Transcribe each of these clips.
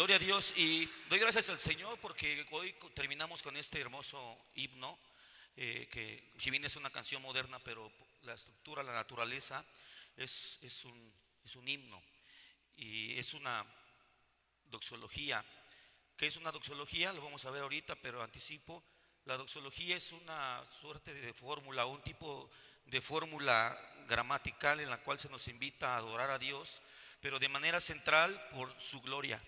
Gloria a Dios y doy gracias al Señor porque hoy terminamos con este hermoso himno, que si bien es una canción moderna, pero la estructura, la naturaleza es un himno y es una doxología. ¿Qué es una doxología? Lo vamos a ver ahorita, pero anticipo. La doxología es una suerte de fórmula, un tipo de fórmula gramatical en la cual se nos invita a adorar a Dios, pero de manera central por su gloria,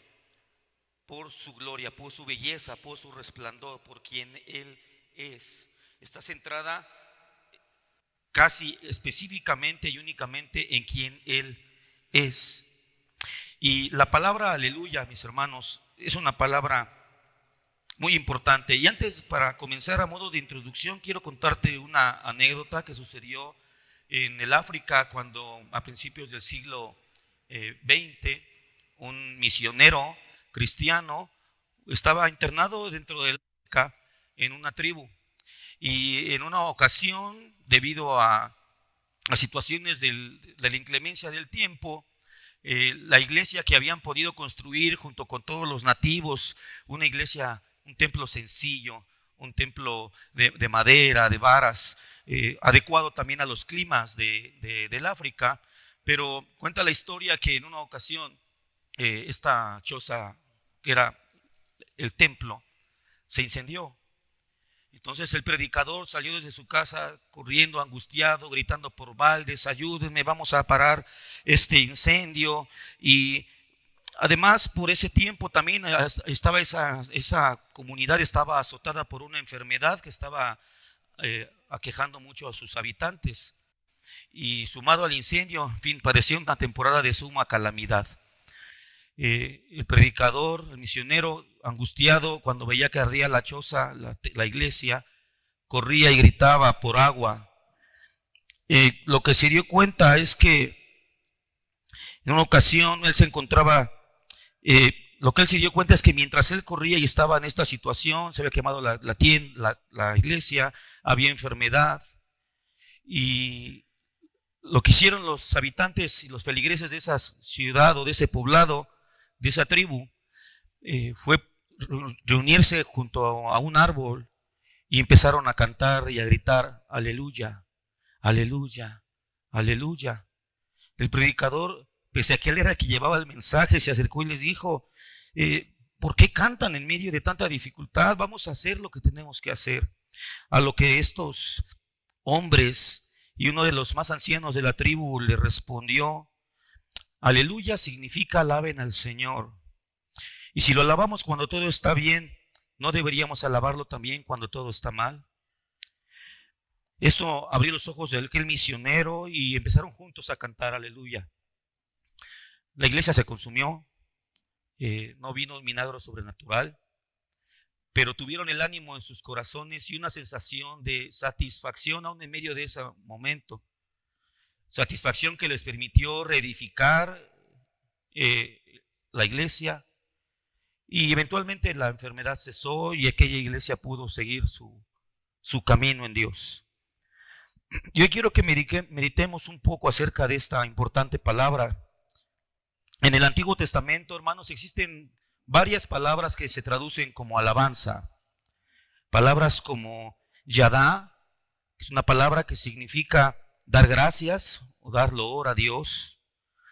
por su belleza, por su resplandor, por quien Él es. Está centrada casi específicamente y únicamente en quien Él es. Y la palabra aleluya, mis hermanos, es una palabra muy importante. Y antes, para comenzar a modo de introducción, quiero contarte una anécdota que sucedió en el África cuando a principios del siglo XX, un misionero cristiano estaba internado dentro del África en una tribu. Y en una ocasión, debido a situaciones de la inclemencia del tiempo, la iglesia que habían podido construir junto con todos los nativos, una iglesia, un templo sencillo, un templo de madera, de varas, adecuado también a los climas del África, pero cuenta la historia que en una ocasión esta choza, que era el templo, se incendió. Entonces el predicador salió desde su casa corriendo, angustiado, gritando por baldes: ayúdenme, vamos a parar este incendio. Y además, por ese tiempo también estaba esa comunidad estaba azotada por una enfermedad que estaba aquejando mucho a sus habitantes. Y sumado al incendio, en fin, parecía una temporada de suma calamidad. El predicador, el misionero, angustiado, cuando veía que ardía la choza, la iglesia, corría y gritaba por agua. Lo que se dio cuenta es que en una ocasión él se encontraba, lo que él se dio cuenta es que mientras él corría y estaba en esta situación, se había quemado la iglesia, había enfermedad, y lo que hicieron los habitantes y los feligreses de esa ciudad o de ese poblado, de esa tribu, fue reunirse junto a un árbol y empezaron a cantar y a gritar: aleluya, aleluya, aleluya. El predicador, pese a que él era el que llevaba el mensaje, se acercó y les dijo: ¿por qué cantan en medio de tanta dificultad? Vamos a hacer lo que tenemos que hacer. A lo que estos hombres y uno de los más ancianos de la tribu le respondió: aleluya significa alaben al Señor. Y si lo alabamos cuando todo está bien, ¿no deberíamos alabarlo también cuando todo está mal? Esto abrió los ojos de aquel misionero y empezaron juntos a cantar aleluya. La iglesia se consumió, no vino un milagro sobrenatural, pero tuvieron el ánimo en sus corazones y una sensación de satisfacción aún en medio de ese momento. Satisfacción que les permitió reedificar la iglesia, y eventualmente la enfermedad cesó y aquella iglesia pudo seguir su camino en Dios. Yo quiero que meditemos un poco acerca de esta importante palabra. En el Antiguo Testamento, hermanos, existen varias palabras que se traducen como alabanza. Palabras como yadá, que es una palabra que significa dar gracias o dar loor a Dios.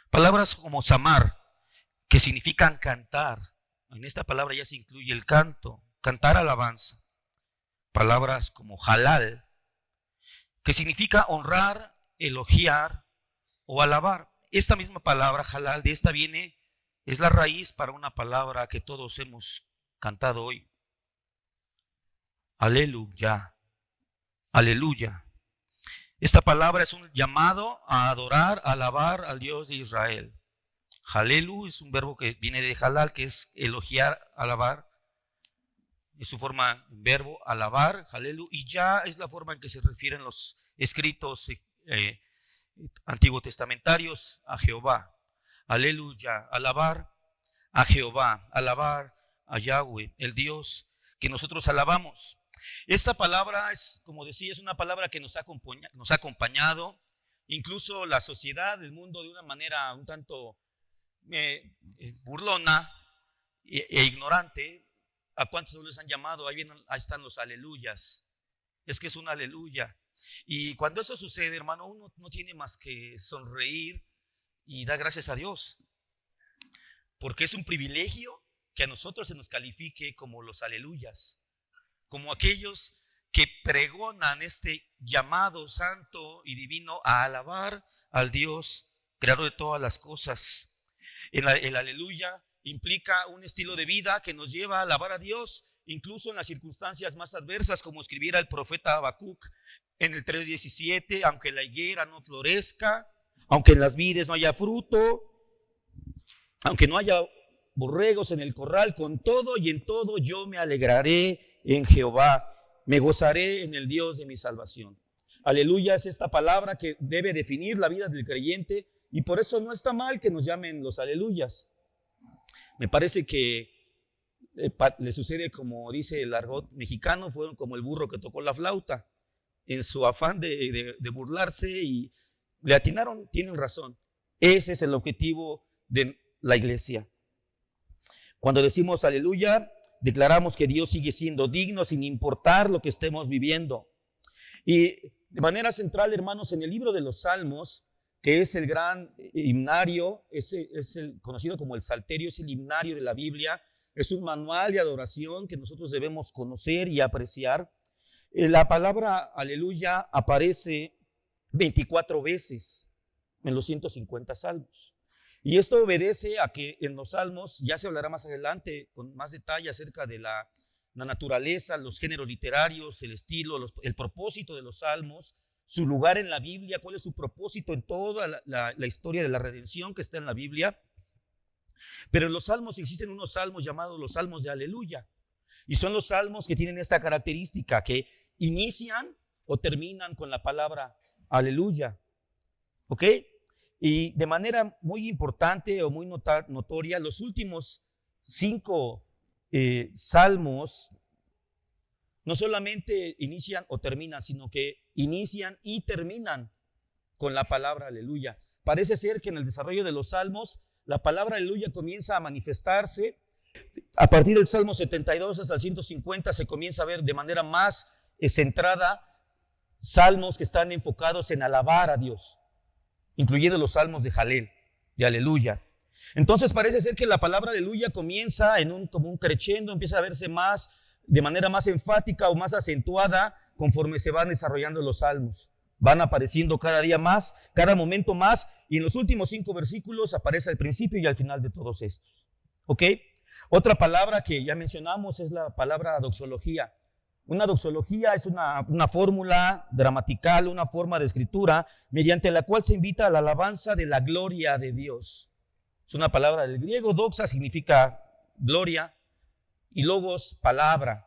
Palabras como samar, que significan cantar. En esta palabra ya se incluye el canto, cantar alabanza. Palabras como halal, que significa honrar, elogiar o alabar. Esta misma palabra halal, de esta viene, es la raíz para una palabra que todos hemos cantado hoy: aleluya, aleluya. Esta palabra es un llamado a adorar, a alabar al Dios de Israel. Halelu es un verbo que viene de halal, que es elogiar, alabar. Es su forma en verbo, alabar, halelu. Y ya es la forma en que se refieren los escritos antiguo testamentarios a Jehová. Aleluya, alabar a Jehová, alabar a Yahweh, el Dios que nosotros alabamos. Esta palabra es, como decía, es una palabra que nos ha acompañado, incluso la sociedad, el mundo, de una manera un tanto burlona, e ignorante, ¿a cuántos no les han llamado? Ahí están los aleluyas. Es que es un aleluya. Y cuando eso sucede, hermano, uno no tiene más que sonreír y dar gracias a Dios, porque es un privilegio que a nosotros se nos califique como los aleluyas, como aquellos que pregonan este llamado santo y divino a alabar al Dios creador de todas las cosas. El aleluya implica un estilo de vida que nos lleva a alabar a Dios, incluso en las circunstancias más adversas, como escribiera el profeta Habacuc en el 3:17, aunque la higuera no florezca, aunque en las vides no haya fruto, aunque no haya borregos en el corral, con todo y en todo yo me alegraré en Jehová, me gozaré en el Dios de mi salvación. Aleluya es esta palabra que debe definir la vida del creyente, y por eso no está mal que nos llamen los aleluyas. Me parece que le sucede, como dice el argot mexicano, fueron como el burro que tocó la flauta, en su afán de burlarse, y le atinaron. Tienen razón. Ese es el objetivo de la iglesia. Cuando decimos aleluya, declaramos que Dios sigue siendo digno sin importar lo que estemos viviendo. Y de manera central, hermanos, en el libro de los Salmos, que es el gran himnario, es el conocido como el Salterio, es el himnario de la Biblia, es un manual de adoración que nosotros debemos conocer y apreciar. La palabra aleluya aparece 24 veces en los 150 salmos. Y esto obedece a que en los salmos, ya se hablará más adelante con más detalle acerca de la naturaleza, los géneros literarios, el estilo, el propósito de los salmos, su lugar en la Biblia, cuál es su propósito en toda la historia de la redención que está en la Biblia. Pero en los salmos existen unos salmos llamados los salmos de aleluya. Y son los salmos que tienen esta característica, que inician o terminan con la palabra aleluya. ¿Ok? Y de manera muy importante o muy notoria, los últimos 5 salmos no solamente inician o terminan, sino que inician y terminan con la palabra aleluya. Parece ser que en el desarrollo de los salmos, la palabra aleluya comienza a manifestarse. A partir del Salmo 72 hasta el 150 se comienza a ver de manera más centrada salmos que están enfocados en alabar a Dios, incluyendo los salmos de Jalel, de aleluya. Entonces parece ser que la palabra aleluya comienza como un crescendo, empieza a verse más, de manera más enfática o más acentuada conforme se van desarrollando los salmos. Van apareciendo cada día más, cada momento más, y en los últimos 5 versículos aparece al principio y al final de todos estos. ¿Ok? Otra palabra que ya mencionamos es la palabra doxología. Una doxología es una fórmula gramatical, una forma de escritura mediante la cual se invita a la alabanza de la gloria de Dios. Es una palabra del griego. Doxa significa gloria y logos, palabra.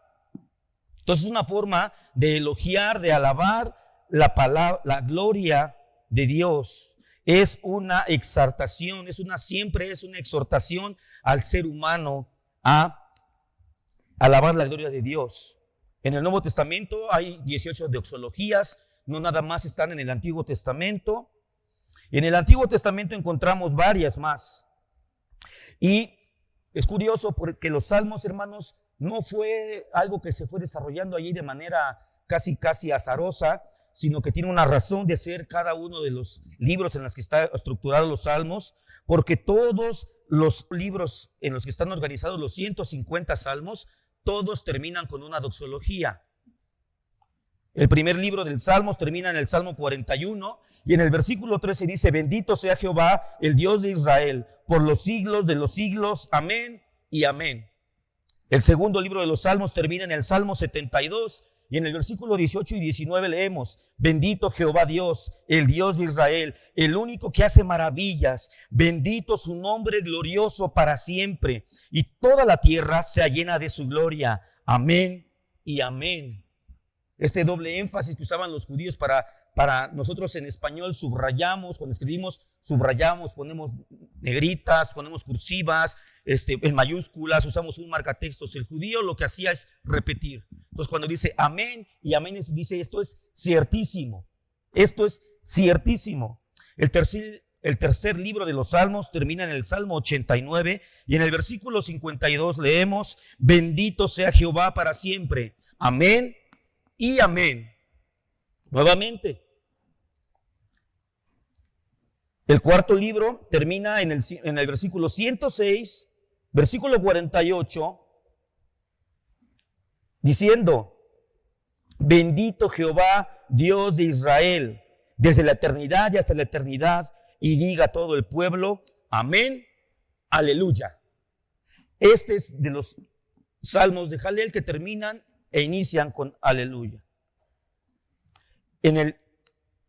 Entonces es una forma de elogiar, de alabar la gloria de Dios. Es una exaltación, siempre es una exhortación al ser humano a alabar la gloria de Dios. En el Nuevo Testamento hay 18 doxologías, no nada más están en el Antiguo Testamento. En el Antiguo Testamento encontramos varias más. Y es curioso porque los salmos, hermanos, no fue algo que se fue desarrollando allí de manera casi azarosa, sino que tiene una razón de ser cada uno de los libros en los que están estructurados los salmos, porque todos los libros en los que están organizados los 150 salmos, todos terminan con una doxología. El primer libro del Salmos termina en el Salmo 41 y en el versículo 13 dice: bendito sea Jehová, el Dios de Israel, por los siglos de los siglos. Amén y amén. El segundo libro de los Salmos termina en el Salmo 72 y en el versículo 18 y 19 leemos: bendito Jehová Dios, el Dios de Israel, el único que hace maravillas. Bendito su nombre glorioso para siempre. Y toda la tierra sea llena de su gloria. Amén y amén. Este doble énfasis que usaban los judíos para nosotros en español subrayamos, cuando escribimos subrayamos, ponemos negritas, ponemos cursivas, en mayúsculas, usamos un marcatextos. El judío lo que hacía es repetir. Entonces cuando dice amén y amén, dice esto es ciertísimo. Esto es ciertísimo. El tercer el tercer libro de los Salmos termina en el Salmo 89 y en el versículo 52 leemos: bendito sea Jehová para siempre. Amén y amén. Nuevamente, el cuarto libro termina en el versículo 106, versículo 48, diciendo: bendito Jehová, Dios de Israel, desde la eternidad y hasta la eternidad. Y diga todo el pueblo: amén, aleluya. Este es de los salmos de Jalel que terminan e inician con aleluya.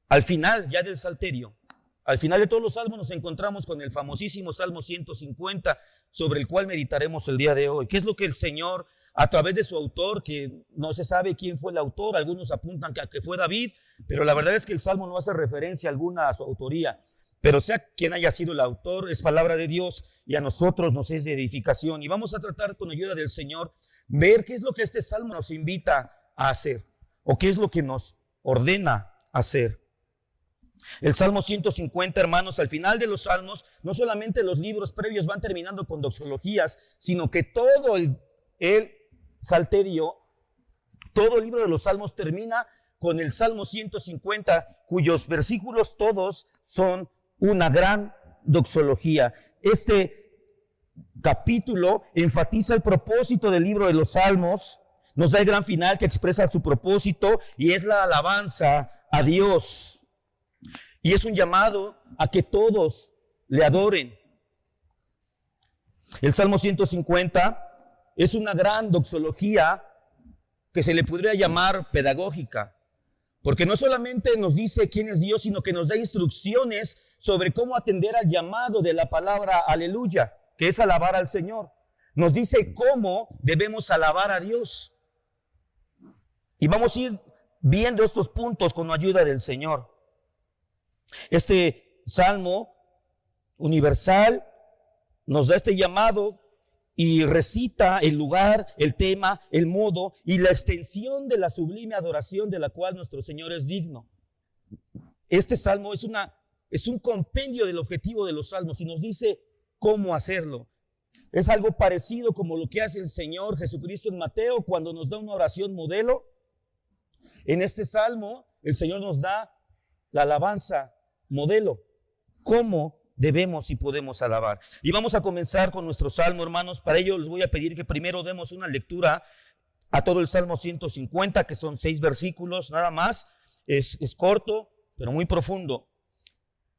Al final ya del Salterio, al final de todos los salmos, nos encontramos con el famosísimo Salmo 150, sobre el cual meditaremos el día de hoy. ¿Qué es lo que el Señor, a través de su autor, que no se sabe quién fue el autor, algunos apuntan que fue David, pero la verdad es que el Salmo no hace referencia alguna a su autoría? Pero sea quien haya sido el autor, es palabra de Dios y a nosotros nos es de edificación. Y vamos a tratar, con ayuda del Señor, ver qué es lo que este Salmo nos invita a hacer o qué es lo que nos ordena hacer. El Salmo 150, hermanos, al final de los Salmos, no solamente los libros previos van terminando con doxologías, sino que todo el Salterio, todo el libro de los Salmos termina con el Salmo 150, cuyos versículos todos son una gran doxología. Este capítulo enfatiza el propósito del libro de los Salmos, nos da el gran final que expresa su propósito y es la alabanza a Dios. Y es un llamado a que todos le adoren. El Salmo 150 es una gran doxología que se le podría llamar pedagógica, porque no solamente nos dice quién es Dios, sino que nos da instrucciones sobre cómo atender al llamado de la palabra aleluya, que es alabar al Señor. Nos dice cómo debemos alabar a Dios. Y vamos a ir viendo estos puntos con la ayuda del Señor. Este salmo universal nos da este llamado y recita el lugar, el tema, el modo y la extensión de la sublime adoración de la cual nuestro Señor es digno. Este salmo es un compendio del objetivo de los salmos y nos dice cómo hacerlo. Es algo parecido como lo que hace el Señor Jesucristo en Mateo cuando nos da una oración modelo. En este salmo el Señor nos da la alabanza modelo, cómo debemos y podemos alabar. Y vamos a comenzar con nuestro salmo, hermanos. Para ello les voy a pedir que primero demos una lectura a todo el Salmo 150, que son 6 versículos nada más. Es corto, pero muy profundo.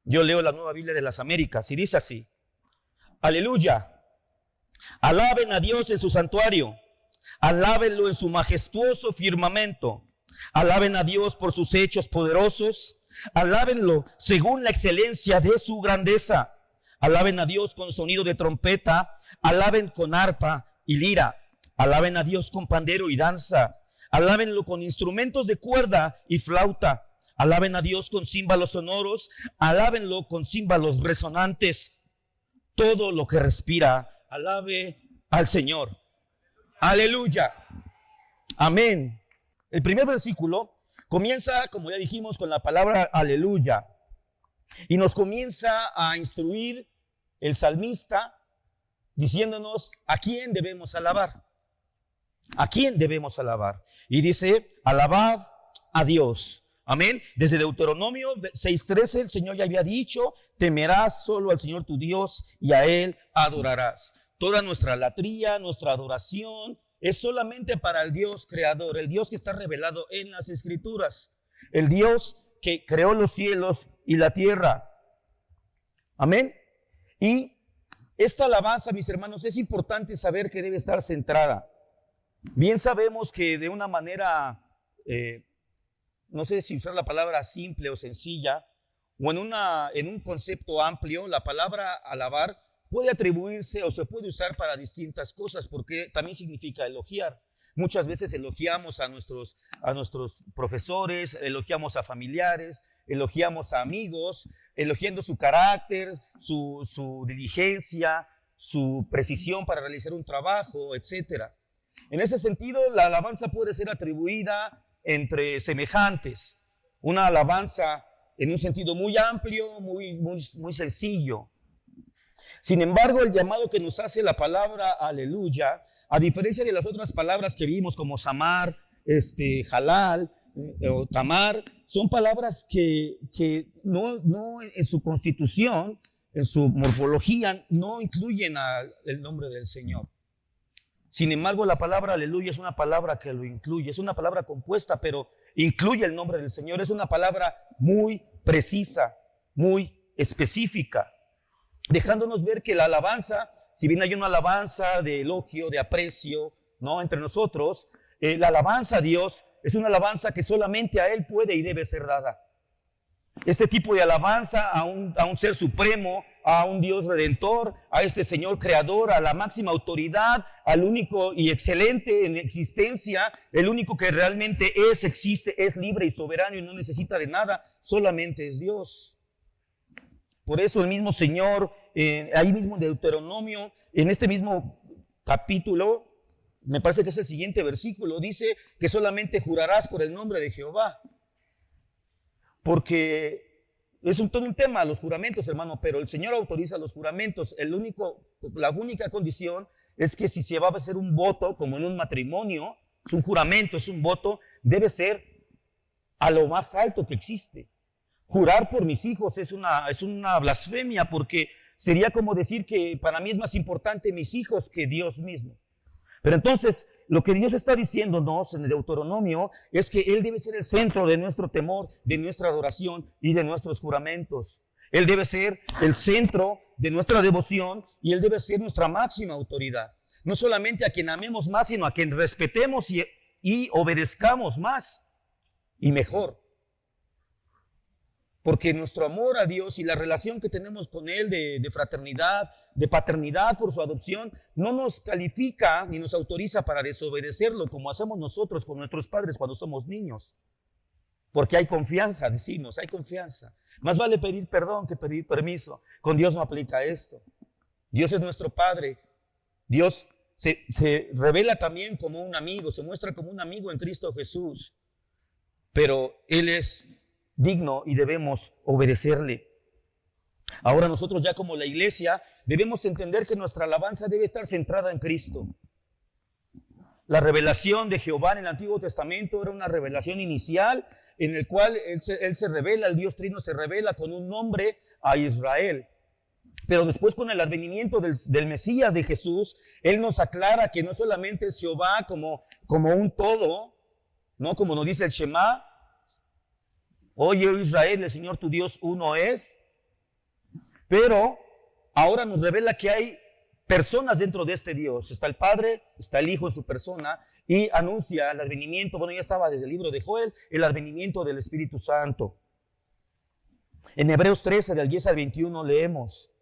Yo leo la Nueva Biblia de las Américas y dice así: aleluya, alaben a Dios en su santuario, alábenlo en su majestuoso firmamento, alaben a Dios por sus hechos poderosos, alábenlo según la excelencia de su grandeza. Alaben a Dios con sonido de trompeta, alaben con arpa y lira, alaben a Dios con pandero y danza, alábenlo con instrumentos de cuerda y flauta, alaben a Dios con címbalos sonoros, alábenlo con címbalos resonantes. Todo lo que respira, alabe al Señor. Aleluya. Amén. El primer versículo comienza, como ya dijimos, con la palabra aleluya. Y nos comienza a instruir el salmista diciéndonos a quién debemos alabar. ¿A quién debemos alabar? Y dice: alabad a Dios. Amén. Desde Deuteronomio 6:13 el Señor ya había dicho: temerás solo al Señor tu Dios y a Él adorarás. Toda nuestra latría, nuestra adoración es solamente para el Dios creador, el Dios que está revelado en las Escrituras, el Dios que creó los cielos y la tierra. Amén. Y esta alabanza, mis hermanos, es importante saber que debe estar centrada. Bien sabemos que de una manera, no sé si usar la palabra simple o sencilla, o en un concepto amplio, la palabra alabar puede atribuirse o se puede usar para distintas cosas, porque también significa elogiar. Muchas veces elogiamos a nuestros profesores, elogiamos a familiares, elogiamos a amigos, elogiando su carácter, su diligencia, su precisión para realizar un trabajo, etc. En ese sentido, la alabanza puede ser atribuida entre semejantes. Una alabanza en un sentido muy amplio, muy sencillo. Sin embargo, el llamado que nos hace la palabra aleluya, a diferencia de las otras palabras que vimos como samar, halal o tamar, son palabras que no en su constitución, en su morfología, no incluyen el nombre del Señor. Sin embargo, la palabra aleluya es una palabra que lo incluye, es una palabra compuesta, pero incluye el nombre del Señor. Es una palabra muy precisa, muy específica, dejándonos ver que la alabanza, si bien hay una alabanza de elogio, de aprecio, ¿no?, entre nosotros, la alabanza a Dios es una alabanza que solamente a Él puede y debe ser dada. Este tipo de alabanza a un ser supremo, a un Dios redentor, a este Señor creador, a la máxima autoridad, al único y excelente en existencia, el único que realmente existe, es libre y soberano y no necesita de nada, solamente es Dios. Por eso el mismo Señor, ahí mismo en Deuteronomio, en este mismo capítulo, me parece que es el siguiente versículo, dice que solamente jurarás por el nombre de Jehová. Porque es todo un tema los juramentos, hermano, pero el Señor autoriza los juramentos. La única condición es que si se va a hacer un voto, como en un matrimonio, es un juramento, es un voto, debe ser a lo más alto que existe. Jurar por mis hijos es una blasfemia, porque sería como decir que para mí es más importante mis hijos que Dios mismo. Pero entonces, lo que Dios está diciéndonos en el Deuteronomio es que Él debe ser el centro de nuestro temor, de nuestra adoración y de nuestros juramentos. Él debe ser el centro de nuestra devoción y Él debe ser nuestra máxima autoridad. No solamente a quien amemos más, sino a quien respetemos y obedezcamos más y mejor. Porque nuestro amor a Dios y la relación que tenemos con Él de fraternidad, de paternidad por su adopción, no nos califica ni nos autoriza para desobedecerlo como hacemos nosotros con nuestros padres cuando somos niños. Porque hay confianza, decimos, hay confianza. Más vale pedir perdón que pedir permiso. Con Dios no aplica esto. Dios es nuestro Padre. Dios se revela también como un amigo, se muestra como un amigo en Cristo Jesús. Pero Él es digno y debemos obedecerle. Ahora nosotros ya como la iglesia debemos entender que nuestra alabanza debe estar centrada en Cristo. La revelación de Jehová en el Antiguo Testamento era una revelación inicial en el cual Él se revela, el Dios Trino se revela con un nombre a Israel. Pero después con el advenimiento del Mesías de Jesús, Él nos aclara que no solamente es Jehová como un todo, ¿no?, como nos dice el Shema, oye, oh Israel, el Señor tu Dios uno es. Pero ahora nos revela que hay personas dentro de este Dios. Está el Padre, está el Hijo en su persona y anuncia el advenimiento, bueno, ya estaba desde el libro de Joel, el advenimiento del Espíritu Santo. En Hebreos 13, del 10 al 21 leemos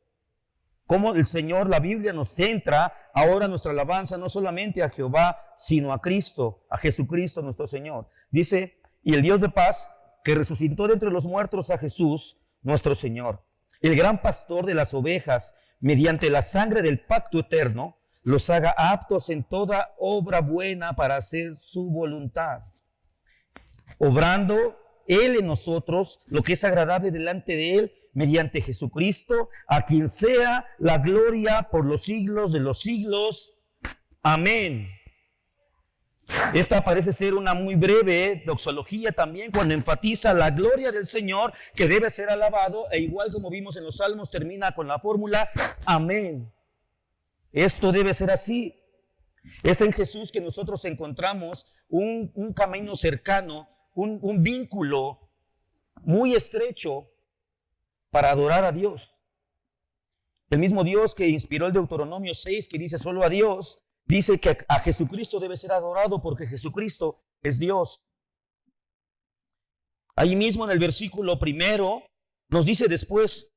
cómo el Señor, la Biblia nos centra ahora nuestra alabanza no solamente a Jehová, sino a Cristo, a Jesucristo nuestro Señor. Dice, y el Dios de paz, que resucitó de entre los muertos a Jesús, nuestro Señor, el gran pastor de las ovejas, mediante la sangre del pacto eterno, los haga aptos en toda obra buena para hacer su voluntad, obrando Él en nosotros lo que es agradable delante de Él, mediante Jesucristo, a quien sea la gloria por los siglos de los siglos. Amén. Esta parece ser una muy breve doxología también cuando enfatiza la gloria del Señor que debe ser alabado, e igual como vimos en los Salmos termina con la fórmula amén. Esto debe ser así. Es en Jesús que nosotros encontramos un camino cercano, un vínculo muy estrecho para adorar a Dios. El mismo Dios que inspiró el Deuteronomio 6, que dice solo a Dios, dice que a Jesucristo debe ser adorado porque Jesucristo es Dios. Ahí mismo en el versículo 1 nos dice después,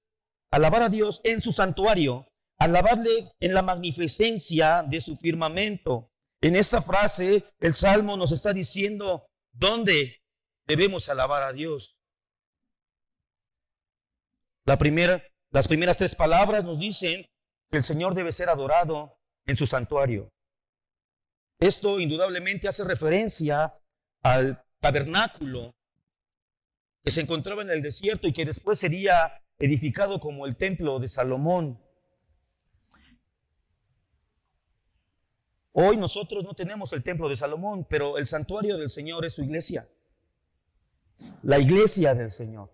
alabar a Dios en su santuario, alabarle en la magnificencia de su firmamento. En esta frase el Salmo nos está diciendo dónde debemos alabar a Dios. Las primeras 3 palabras nos dicen que el Señor debe ser adorado en su santuario. Esto indudablemente hace referencia al tabernáculo que se encontraba en el desierto y que después sería edificado como el templo de Salomón. Hoy nosotros no tenemos el templo de Salomón, pero el santuario del Señor es su iglesia. La iglesia del Señor.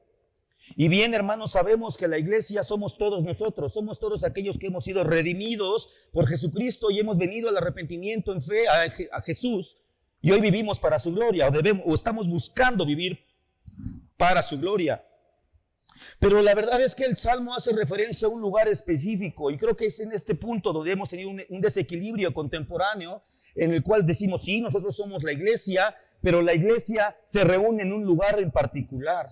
Y bien, hermanos, sabemos que la iglesia somos todos nosotros, somos todos aquellos que hemos sido redimidos por Jesucristo y hemos venido al arrepentimiento en fe a Jesús, y hoy vivimos para su gloria, o estamos buscando vivir para su gloria. Pero la verdad es que el Salmo hace referencia a un lugar específico, y creo que es en este punto donde hemos tenido un desequilibrio contemporáneo, en el cual decimos, sí, nosotros somos la iglesia, pero la iglesia se reúne en un lugar en particular.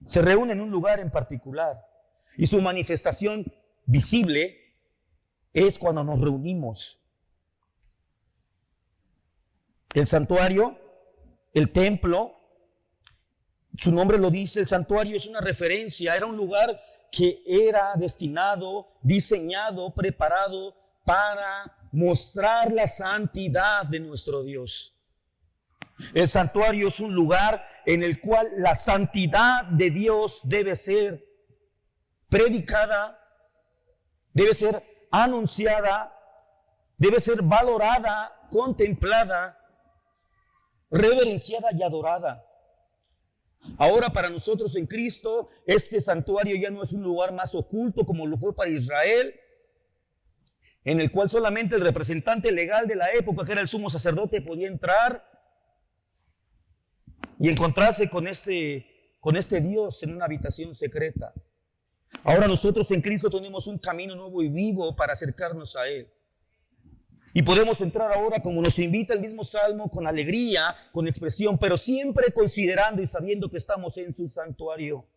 Se reúne en un lugar en particular. Y su manifestación visible es cuando nos reunimos. El santuario, el templo, su nombre lo dice, el santuario es una referencia, era un lugar que era destinado, diseñado, preparado para mostrar la santidad de nuestro Dios. El santuario es un lugar en el cual la santidad de Dios debe ser predicada, debe ser anunciada, debe ser valorada, contemplada, reverenciada y adorada. Ahora para nosotros en Cristo, este santuario ya no es un lugar más oculto como lo fue para Israel, en el cual solamente el representante legal de la época, que era el sumo sacerdote, podía entrar y encontrarse con este Dios en una habitación secreta. Ahora nosotros en Cristo tenemos un camino nuevo y vivo para acercarnos a Él. Y podemos entrar ahora, como nos invita el mismo Salmo, con alegría, con expresión, pero siempre considerando y sabiendo que estamos en su santuario.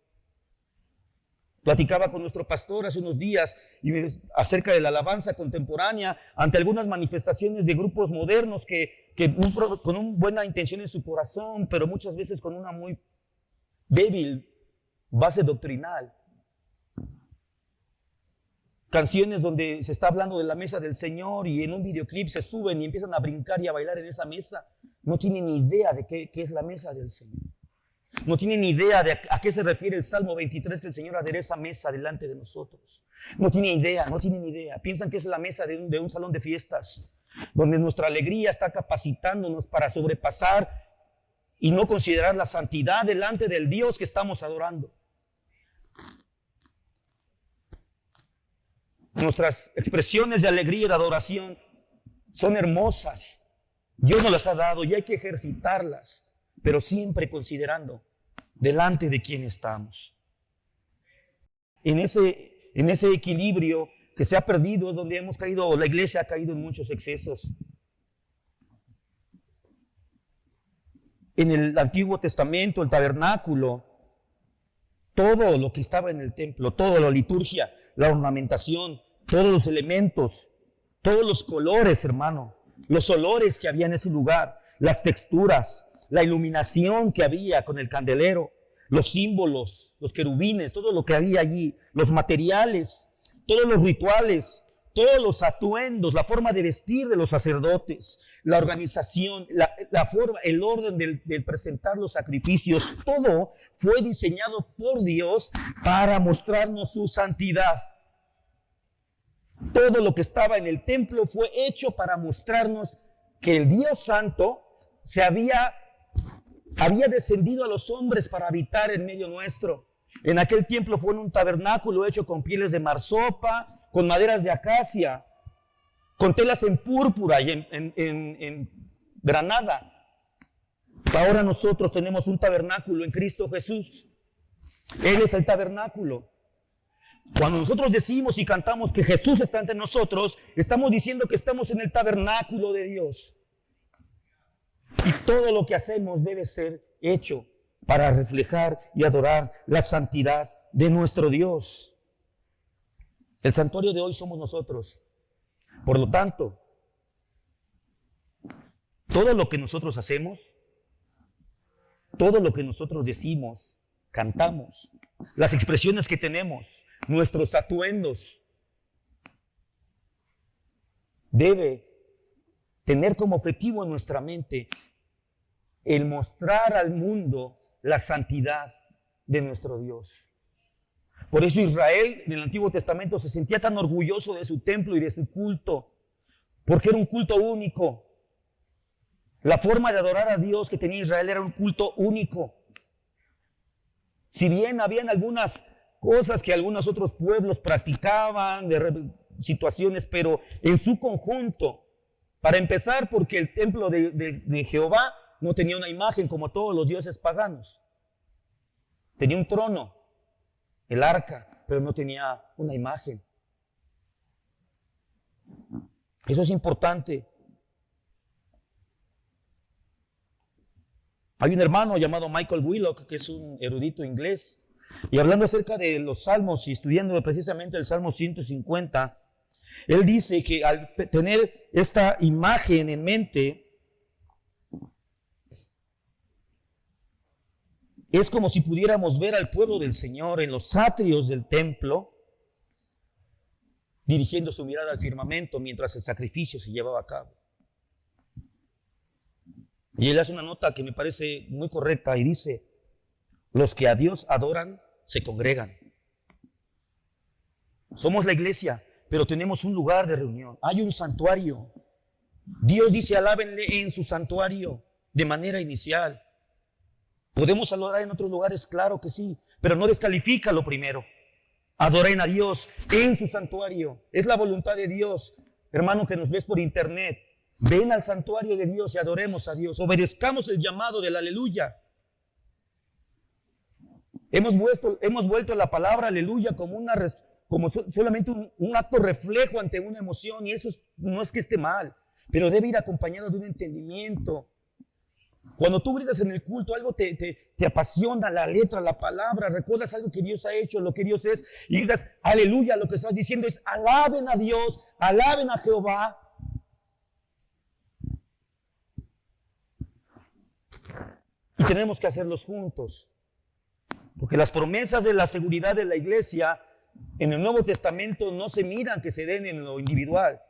Platicaba con nuestro pastor hace unos días acerca de la alabanza contemporánea ante algunas manifestaciones de grupos modernos con una buena intención en su corazón, pero muchas veces con una muy débil base doctrinal. Canciones donde se está hablando de la mesa del Señor y en un videoclip se suben y empiezan a brincar y a bailar en esa mesa. No tienen ni idea de qué es la mesa del Señor. No tienen ni idea de a qué se refiere el Salmo 23, que el Señor adereza mesa delante de nosotros. No tienen idea. Piensan que es la mesa de un salón de fiestas, donde nuestra alegría está capacitándonos para sobrepasar y no considerar la santidad delante del Dios que estamos adorando. Nuestras expresiones de alegría y de adoración son hermosas. Dios nos las ha dado y hay que ejercitarlas, pero siempre considerando delante de quién estamos. En ese equilibrio que se ha perdido es donde hemos caído, la iglesia ha caído en muchos excesos. En el Antiguo Testamento, el tabernáculo, todo lo que estaba en el templo, toda la liturgia, la ornamentación, todos los elementos, todos los colores, hermano, los olores que había en ese lugar, las texturas, la iluminación que había con el candelero, los símbolos, los querubines, todo lo que había allí, los materiales, todos los rituales, todos los atuendos, la forma de vestir de los sacerdotes, la organización, la forma, el orden del presentar los sacrificios, todo fue diseñado por Dios para mostrarnos su santidad. Todo lo que estaba en el templo fue hecho para mostrarnos que el Dios Santo había descendido a los hombres para habitar en medio nuestro. En aquel tiempo fue en un tabernáculo hecho con pieles de marsopa, con maderas de acacia, con telas en púrpura y en granada. Ahora nosotros tenemos un tabernáculo en Cristo Jesús. Él es el tabernáculo. Cuando nosotros decimos y cantamos que Jesús está entre nosotros, estamos diciendo que estamos en el tabernáculo de Dios. Y todo lo que hacemos debe ser hecho para reflejar y adorar la santidad de nuestro Dios. El santuario de hoy somos nosotros. Por lo tanto, todo lo que nosotros hacemos, todo lo que nosotros decimos, cantamos, las expresiones que tenemos, nuestros atuendos, debe tener como objetivo en nuestra mente el mostrar al mundo la santidad de nuestro Dios. Por eso Israel en el Antiguo Testamento se sentía tan orgulloso de su templo y de su culto, porque era un culto único. La forma de adorar a Dios que tenía Israel era un culto único. Si bien habían algunas cosas que algunos otros pueblos practicaban, de situaciones, pero en su conjunto, para empezar, porque el templo de Jehová no tenía una imagen como todos los dioses paganos. Tenía un trono, el arca, pero no tenía una imagen. Eso es importante. Hay un hermano llamado Michael Willock, que es un erudito inglés, y hablando acerca de los salmos y estudiando precisamente el Salmo 150, él dice que al tener esta imagen en mente, es como si pudiéramos ver al pueblo del Señor en los atrios del templo, dirigiendo su mirada al firmamento mientras el sacrificio se llevaba a cabo. Y él hace una nota que me parece muy correcta y dice: los que a Dios adoran se congregan. Somos la iglesia, pero tenemos un lugar de reunión. Hay un santuario. Dios dice: alábenle en su santuario de manera inicial. ¿Podemos adorar en otros lugares? Claro que sí, pero no descalifica lo primero. Adoren a Dios en su santuario. Es la voluntad de Dios. Hermano que nos ves por internet, ven al santuario de Dios y adoremos a Dios. Obedezcamos el llamado del aleluya. Hemos vuelto la palabra aleluya como solamente un acto reflejo ante una emoción, y eso no es que esté mal, pero debe ir acompañado de un entendimiento. Cuando tú gritas en el culto, algo te apasiona, la letra, la palabra, recuerdas algo que Dios ha hecho, lo que Dios es, y gritas aleluya, lo que estás diciendo es: alaben a Dios, alaben a Jehová. Y tenemos que hacerlos juntos, porque las promesas de la seguridad de la iglesia en el Nuevo Testamento no se miran que se den en lo individual,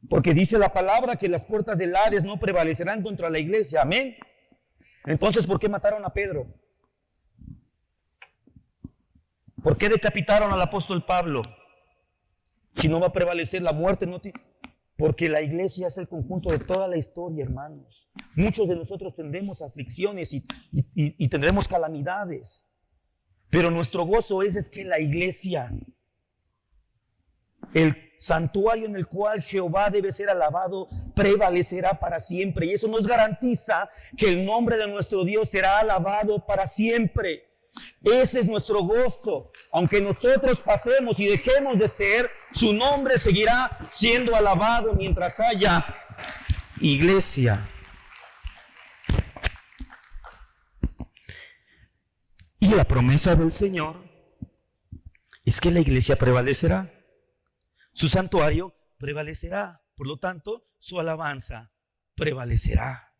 porque dice la palabra que las puertas del Hades no prevalecerán contra la iglesia. Amén. Entonces, ¿por qué mataron a Pedro? ¿Por qué decapitaron al apóstol Pablo? Si no va a prevalecer la muerte, porque la iglesia es el conjunto de toda la historia, hermanos. Muchos de nosotros tendremos aflicciones y tendremos calamidades, pero nuestro gozo es que la iglesia, el santuario en el cual Jehová debe ser alabado, prevalecerá para siempre. Y eso nos garantiza que el nombre de nuestro Dios será alabado para siempre. Ese es nuestro gozo. Aunque nosotros pasemos y dejemos de ser, su nombre seguirá siendo alabado mientras haya iglesia. Y la promesa del Señor es que la iglesia prevalecerá. Su santuario prevalecerá. Por lo tanto, su alabanza prevalecerá.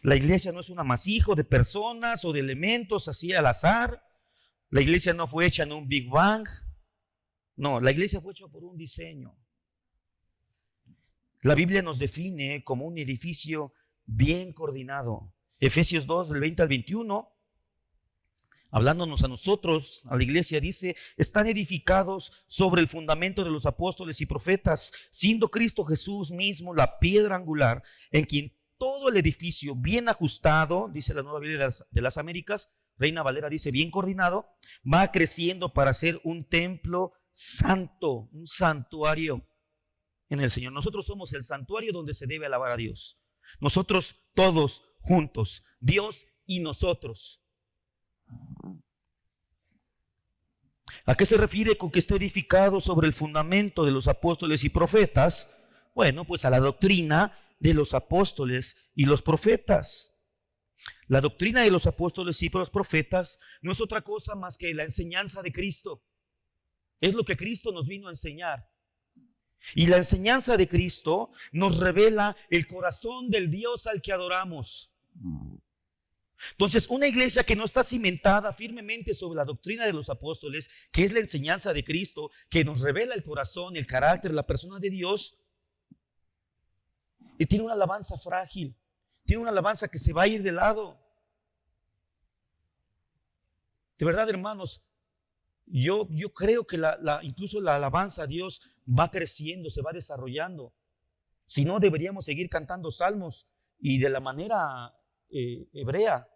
La iglesia no es un amasijo de personas o de elementos así al azar. La iglesia no fue hecha en un Big Bang. No, la iglesia fue hecha por un diseño. La Biblia nos define como un edificio bien coordinado. Efesios 2, del 20 al 21, hablándonos a nosotros, a la iglesia, dice: están edificados sobre el fundamento de los apóstoles y profetas, siendo Cristo Jesús mismo la piedra angular, en quien todo el edificio bien ajustado, dice la Nueva Biblia de las Américas, Reina Valera dice bien coordinado, va creciendo para ser un templo santo, un santuario en el Señor. Nosotros somos el santuario donde se debe alabar a Dios. Nosotros todos juntos, Dios y nosotros. ¿A qué se refiere con que está edificado sobre el fundamento de los apóstoles y profetas? Bueno, pues a la doctrina de los apóstoles y los profetas. La doctrina de los apóstoles y los profetas no es otra cosa más que la enseñanza de Cristo. Es lo que Cristo nos vino a enseñar. Y la enseñanza de Cristo nos revela el corazón del Dios al que adoramos. Entonces, una iglesia que no está cimentada firmemente sobre la doctrina de los apóstoles, que es la enseñanza de Cristo, que nos revela el corazón, el carácter, la persona de Dios, y tiene una alabanza frágil, tiene una alabanza que se va a ir de lado. De verdad, hermanos, yo creo que incluso la alabanza a Dios va creciendo, se va desarrollando. Si no, deberíamos seguir cantando salmos y de la manera hebrea.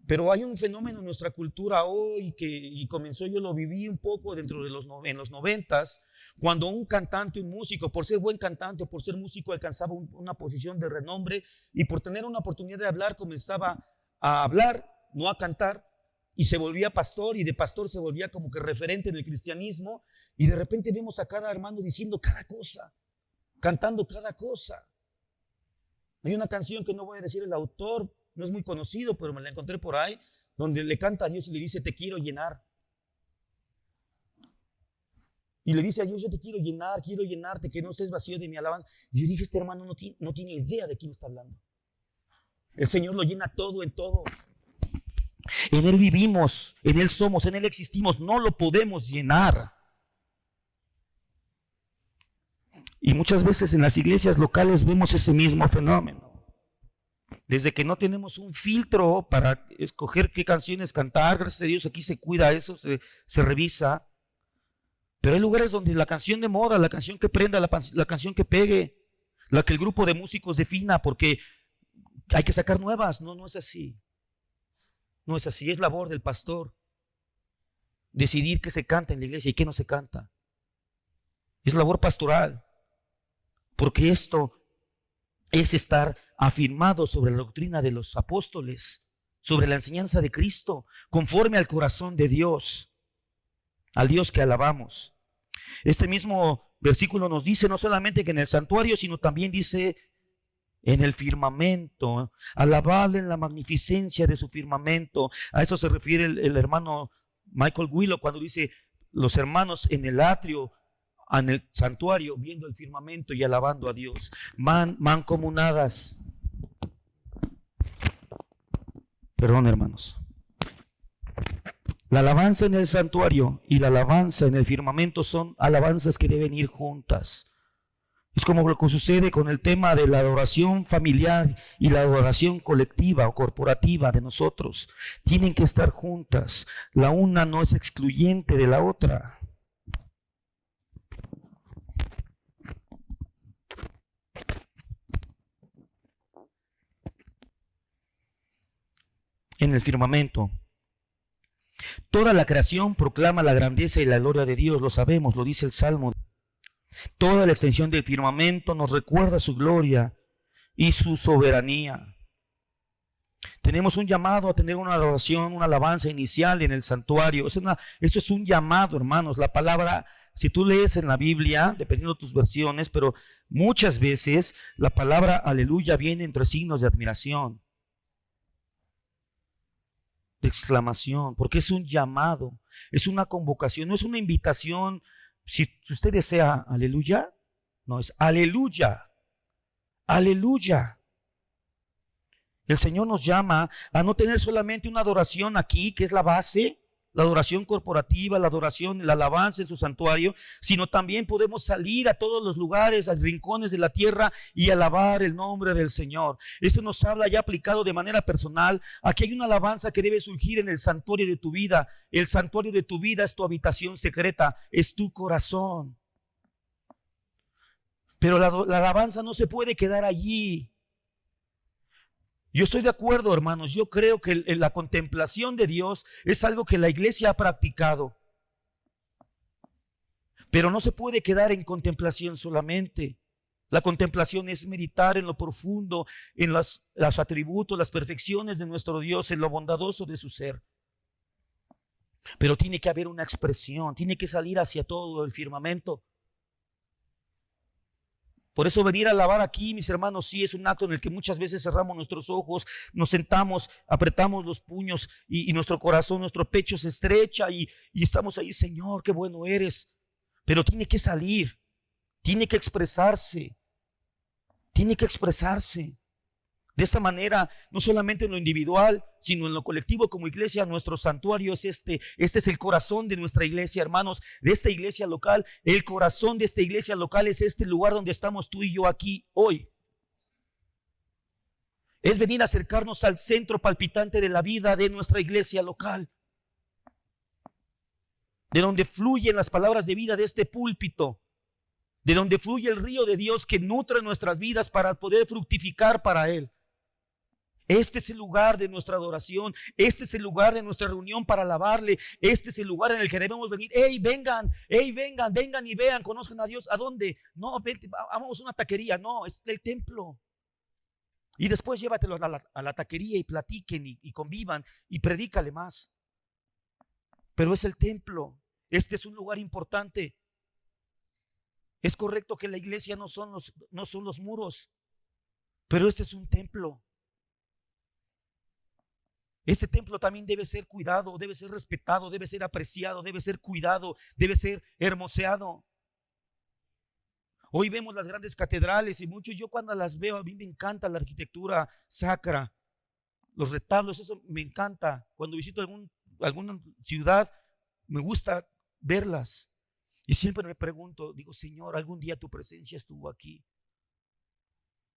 Pero hay un fenómeno en nuestra cultura hoy y comenzó, yo lo viví un poco en los 90s, cuando un cantante, un músico, por ser buen cantante, por ser músico, alcanzaba una posición de renombre y por tener una oportunidad de hablar, comenzaba a hablar, no a cantar, y se volvía pastor, y de pastor se volvía como que referente del cristianismo, y de repente vemos a cada hermano diciendo cada cosa, cantando cada cosa. Hay una canción que no voy a decir el autor, no es muy conocido, pero me la encontré por ahí, donde le canta a Dios y le dice: te quiero llenar. Y le dice a Dios: yo te quiero llenarte, que no estés vacío de mi alabanza. Y yo dije: este hermano no tiene idea de quién está hablando. El Señor lo llena todo en todos. En Él vivimos, en Él somos, en Él existimos. No lo podemos llenar. Y muchas veces en las iglesias locales vemos ese mismo fenómeno. Desde que no tenemos un filtro para escoger qué canciones cantar, gracias a Dios aquí se cuida eso, se revisa. Pero hay lugares donde la canción de moda, la canción que prenda, la canción que pegue, la que el grupo de músicos defina, porque hay que sacar nuevas. No es así. No es así, es labor del pastor decidir qué se canta en la iglesia y qué no se canta. Es labor pastoral, porque esto es estar afirmado sobre la doctrina de los apóstoles, sobre la enseñanza de Cristo, conforme al corazón de Dios, al Dios que alabamos. Este mismo versículo nos dice no solamente que en el santuario, sino también dice en el firmamento, alabadle en la magnificencia de su firmamento. A eso se refiere el hermano Michael Willow cuando dice: los hermanos en el atrio, en el santuario, viendo el firmamento y alabando a Dios, mancomunadas. Perdón, hermanos. La alabanza en el santuario y la alabanza en el firmamento son alabanzas que deben ir juntas. Es como lo que sucede con el tema de la adoración familiar y la adoración colectiva o corporativa de nosotros. Tienen que estar juntas. La una no es excluyente de la otra. En el firmamento, toda la creación proclama la grandeza y la gloria de Dios, lo sabemos, lo dice el Salmo. Toda la extensión del firmamento nos recuerda su gloria y su soberanía. Tenemos un llamado a tener una adoración, una alabanza inicial en el santuario. Eso es un llamado, hermanos. La palabra, si tú lees en la Biblia, dependiendo de tus versiones, pero muchas veces la palabra aleluya viene entre signos de admiración, de exclamación, porque es un llamado, es una convocación, no es una invitación. Si usted desea aleluya, no, es aleluya, aleluya. El Señor nos llama a no tener solamente una adoración aquí, que es la base, la adoración corporativa, la adoración, la alabanza en su santuario, sino también podemos salir a todos los lugares, a rincones de la tierra y alabar el nombre del Señor. Esto nos habla ya aplicado de manera personal. Aquí hay una alabanza que debe surgir en el santuario de tu vida. El santuario de tu vida es tu habitación secreta, es tu corazón. Pero la alabanza no se puede quedar allí. Yo estoy de acuerdo, hermanos. Yo creo que la contemplación de Dios es algo que la iglesia ha practicado. Pero no se puede quedar en contemplación solamente. La contemplación es meditar en lo profundo, en los atributos, las perfecciones de nuestro Dios, en lo bondadoso de su ser. Pero tiene que haber una expresión, tiene que salir hacia todo el firmamento. Por eso venir a alabar aquí, mis hermanos, sí es un acto en el que muchas veces cerramos nuestros ojos, nos sentamos, apretamos los puños y nuestro corazón, nuestro pecho se estrecha y estamos ahí: Señor, qué bueno eres. Pero tiene que salir, tiene que expresarse, tiene que expresarse. De esta manera, no solamente en lo individual, sino en lo colectivo como iglesia, nuestro santuario es este es el corazón de nuestra iglesia, hermanos, de esta iglesia local. El corazón de esta iglesia local es este lugar donde estamos tú y yo aquí hoy. Es venir a acercarnos al centro palpitante de la vida de nuestra iglesia local, de donde fluyen las palabras de vida de este púlpito, de donde fluye el río de Dios que nutre nuestras vidas para poder fructificar para Él. Este es el lugar de nuestra adoración, este es el lugar de nuestra reunión para alabarle, este es el lugar en el que debemos venir. Vengan, vengan y vean, conozcan a Dios. ¿A dónde? No, vente, vamos a una taquería, no, es el templo. Y después llévatelo a la taquería y platiquen y convivan y predícale más. Pero es el templo, este es un lugar importante. Es correcto que la iglesia no son los muros, pero este es un templo. Este templo también debe ser cuidado, debe ser respetado, debe ser apreciado, debe ser cuidado, debe ser hermoseado. Hoy vemos las grandes catedrales y muchos, yo cuando las veo, a mí me encanta la arquitectura sacra, los retablos, eso me encanta. Cuando visito alguna ciudad, me gusta verlas. Y siempre me pregunto, digo, Señor, ¿algún día tu presencia estuvo aquí?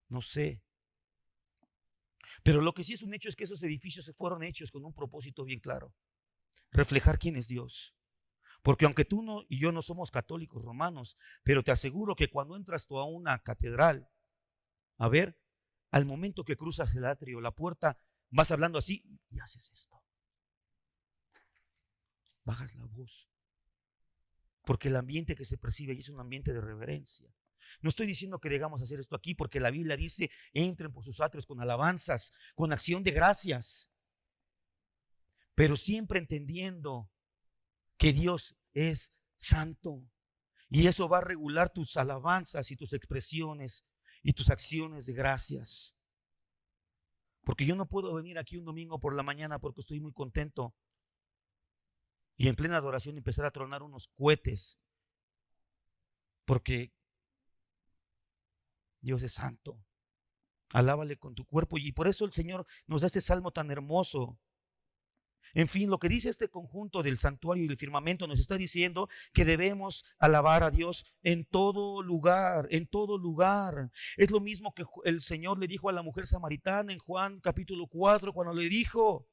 No sé. Pero lo que sí es un hecho es que esos edificios se fueron hechos con un propósito bien claro: reflejar quién es Dios. Porque aunque tú y yo no somos católicos romanos, pero te aseguro que cuando entras tú a una catedral, a ver, al momento que cruzas el atrio, la puerta, vas hablando así y haces esto. Bajas la voz. Porque el ambiente que se percibe ahí es un ambiente de reverencia. No estoy diciendo que debamos hacer esto aquí, porque la Biblia dice: entren por sus atrios con alabanzas, con acción de gracias. Pero siempre entendiendo que Dios es santo. Y eso va a regular tus alabanzas y tus expresiones y tus acciones de gracias. Porque yo no puedo venir aquí un domingo por la mañana porque estoy muy contento y en plena adoración empezar a tronar unos cohetes, porque Dios es santo. Alábale con tu cuerpo. Y por eso el Señor nos da este salmo tan hermoso. En fin, lo que dice este conjunto del santuario y el firmamento nos está diciendo que debemos alabar a Dios en todo lugar, en todo lugar. Es lo mismo que el Señor le dijo a la mujer samaritana en Juan capítulo 4, cuando le dijo,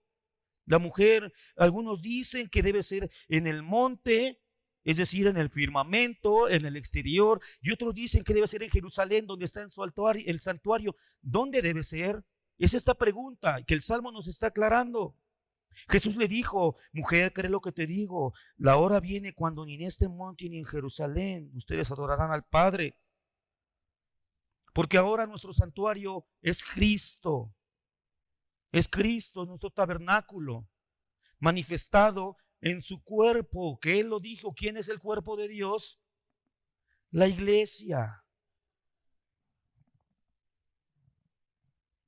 la mujer, algunos dicen que debe ser en el monte, es decir, en el firmamento, en el exterior, y otros dicen que debe ser en Jerusalén, donde está en su altar, el santuario. ¿Dónde debe ser? Es esta pregunta que el Salmo nos está aclarando. Jesús le dijo: mujer, cree lo que te digo, la hora viene cuando ni en este monte ni en Jerusalén ustedes adorarán al Padre. Porque ahora nuestro santuario es Cristo. Es Cristo, nuestro tabernáculo, manifestado en su cuerpo, que Él lo dijo. ¿Quién es el cuerpo de Dios? La iglesia.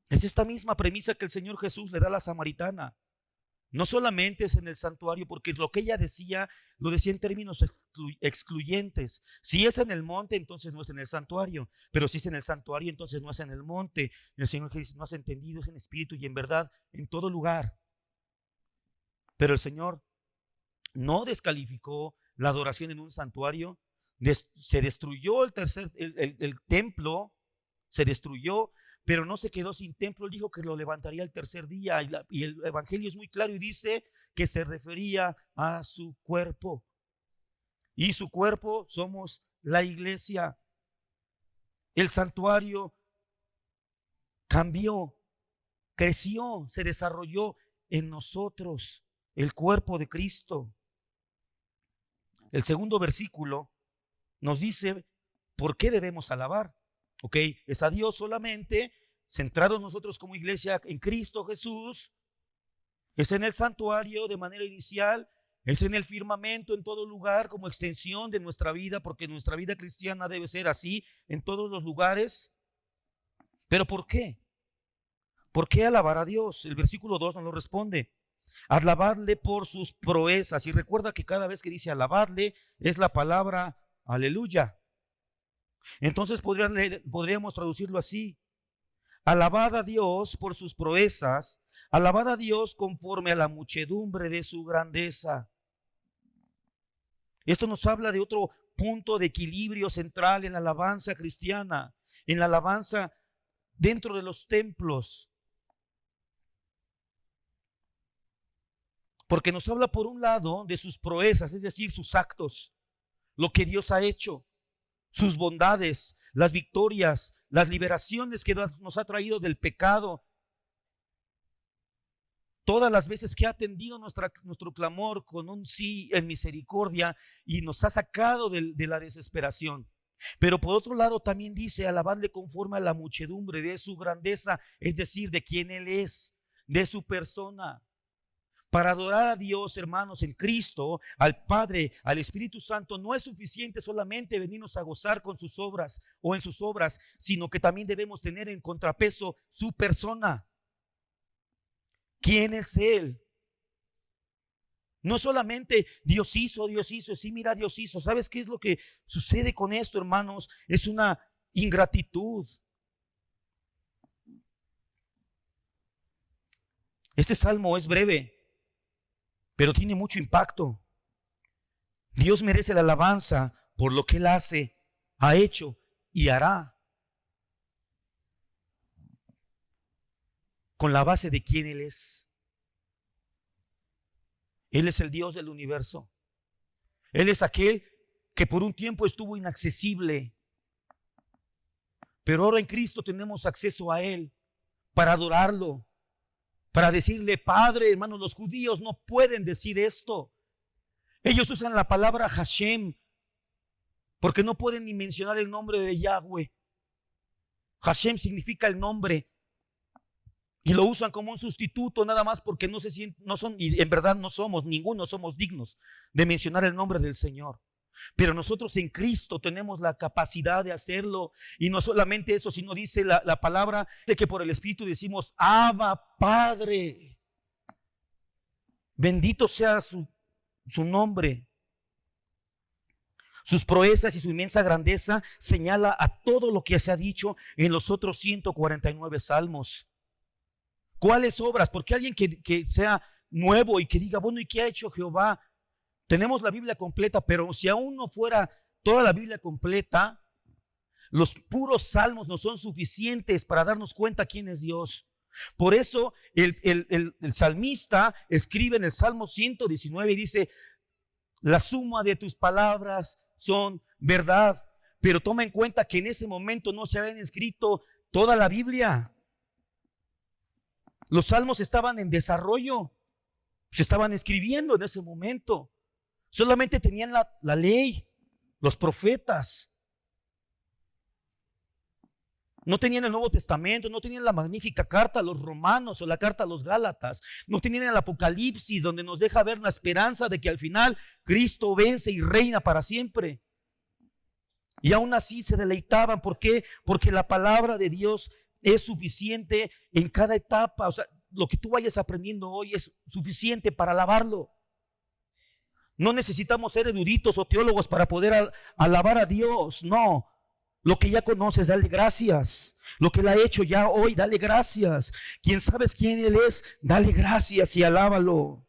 Es esta misma premisa que el Señor Jesús le da a la samaritana. No solamente es en el santuario, porque lo que ella decía, lo decía en términos excluyentes. Si es en el monte, entonces no es en el santuario. Pero si es en el santuario, entonces no es en el monte. El Señor dice: no has entendido, es en espíritu y en verdad, en todo lugar. Pero el Señor no descalificó la adoración en un santuario. Se destruyó el templo, se destruyó, pero no se quedó sin templo. Él dijo que lo levantaría el tercer día, y el evangelio es muy claro y dice que se refería a su cuerpo, y su cuerpo somos la iglesia. El santuario cambió, creció, se desarrolló en nosotros, el cuerpo de Cristo. El segundo versículo nos dice por qué debemos alabar. Ok, es a Dios solamente, centrados nosotros como iglesia en Cristo Jesús. Es en el santuario de manera inicial, es en el firmamento en todo lugar como extensión de nuestra vida, porque nuestra vida cristiana debe ser así en todos los lugares. ¿Pero por qué? ¿Por qué alabar a Dios? El versículo 2 nos lo responde: alabadle por sus proezas. Y recuerda que cada vez que dice alabadle es la palabra aleluya. Entonces podríamos traducirlo así: alabad a Dios por sus proezas, alabad a Dios conforme a la muchedumbre de su grandeza. Esto nos habla de otro punto de equilibrio central en la alabanza cristiana, en la alabanza dentro de los templos. Porque nos habla por un lado de sus proezas, es decir, sus actos, lo que Dios ha hecho, sus bondades, las victorias, las liberaciones que nos ha traído del pecado. Todas las veces que ha atendido nuestro clamor con un sí en misericordia y nos ha sacado de la desesperación. Pero por otro lado también dice, alabadle conforme a la muchedumbre de su grandeza, es decir, de quién Él es, de su persona. Para adorar a Dios, hermanos, en Cristo, al Padre, al Espíritu Santo, no es suficiente solamente venirnos a gozar con sus obras o en sus obras, sino que también debemos tener en contrapeso su persona. ¿Quién es Él? No solamente Dios hizo, sí, mira, Dios hizo. ¿Sabes qué es lo que sucede con esto, hermanos? Es una ingratitud. Este salmo es breve, pero tiene mucho impacto. Dios merece la alabanza por lo que Él hace, ha hecho y hará. Con la base de quién Él es. Él es el Dios del universo. Él es aquel que por un tiempo estuvo inaccesible, pero ahora en Cristo tenemos acceso a Él para adorarlo, para decirle Padre. Hermanos, los judíos no pueden decir esto. Ellos usan la palabra Hashem porque no pueden ni mencionar el nombre de Yahweh. Hashem significa el nombre. Y lo usan como un sustituto nada más porque no son, y en verdad no somos, ninguno somos dignos de mencionar el nombre del Señor. Pero nosotros en Cristo tenemos la capacidad de hacerlo. Y no solamente eso, sino dice la palabra de que por el Espíritu decimos Abba, Padre. Bendito sea su nombre. Sus proezas y su inmensa grandeza señala a todo lo que se ha dicho en los otros 149 salmos. ¿Cuáles obras? Porque alguien que sea nuevo y que diga, bueno, ¿y qué ha hecho Jehová? Tenemos la Biblia completa, pero si aún no fuera toda la Biblia completa, los puros salmos no son suficientes para darnos cuenta quién es Dios. Por eso el salmista escribe en el Salmo 119 y dice, la suma de tus palabras son verdad. Pero toma en cuenta que en ese momento no se habían escrito toda la Biblia. Los salmos estaban en desarrollo, se estaban escribiendo en ese momento. Solamente tenían la ley, los profetas. No tenían el Nuevo Testamento, no tenían la magnífica carta a los romanos o la carta a los gálatas. No tenían el Apocalipsis donde nos deja ver la esperanza de que al final Cristo vence y reina para siempre. Y aún así se deleitaban. ¿Por qué? Porque la palabra de Dios es suficiente en cada etapa. O sea, lo que tú vayas aprendiendo hoy es suficiente para alabarlo. No necesitamos ser eruditos o teólogos para poder alabar a Dios. No, lo que ya conoces, dale gracias. Lo que Él ha hecho ya hoy, dale gracias. Quien sabes quién Él es, dale gracias y alábalo.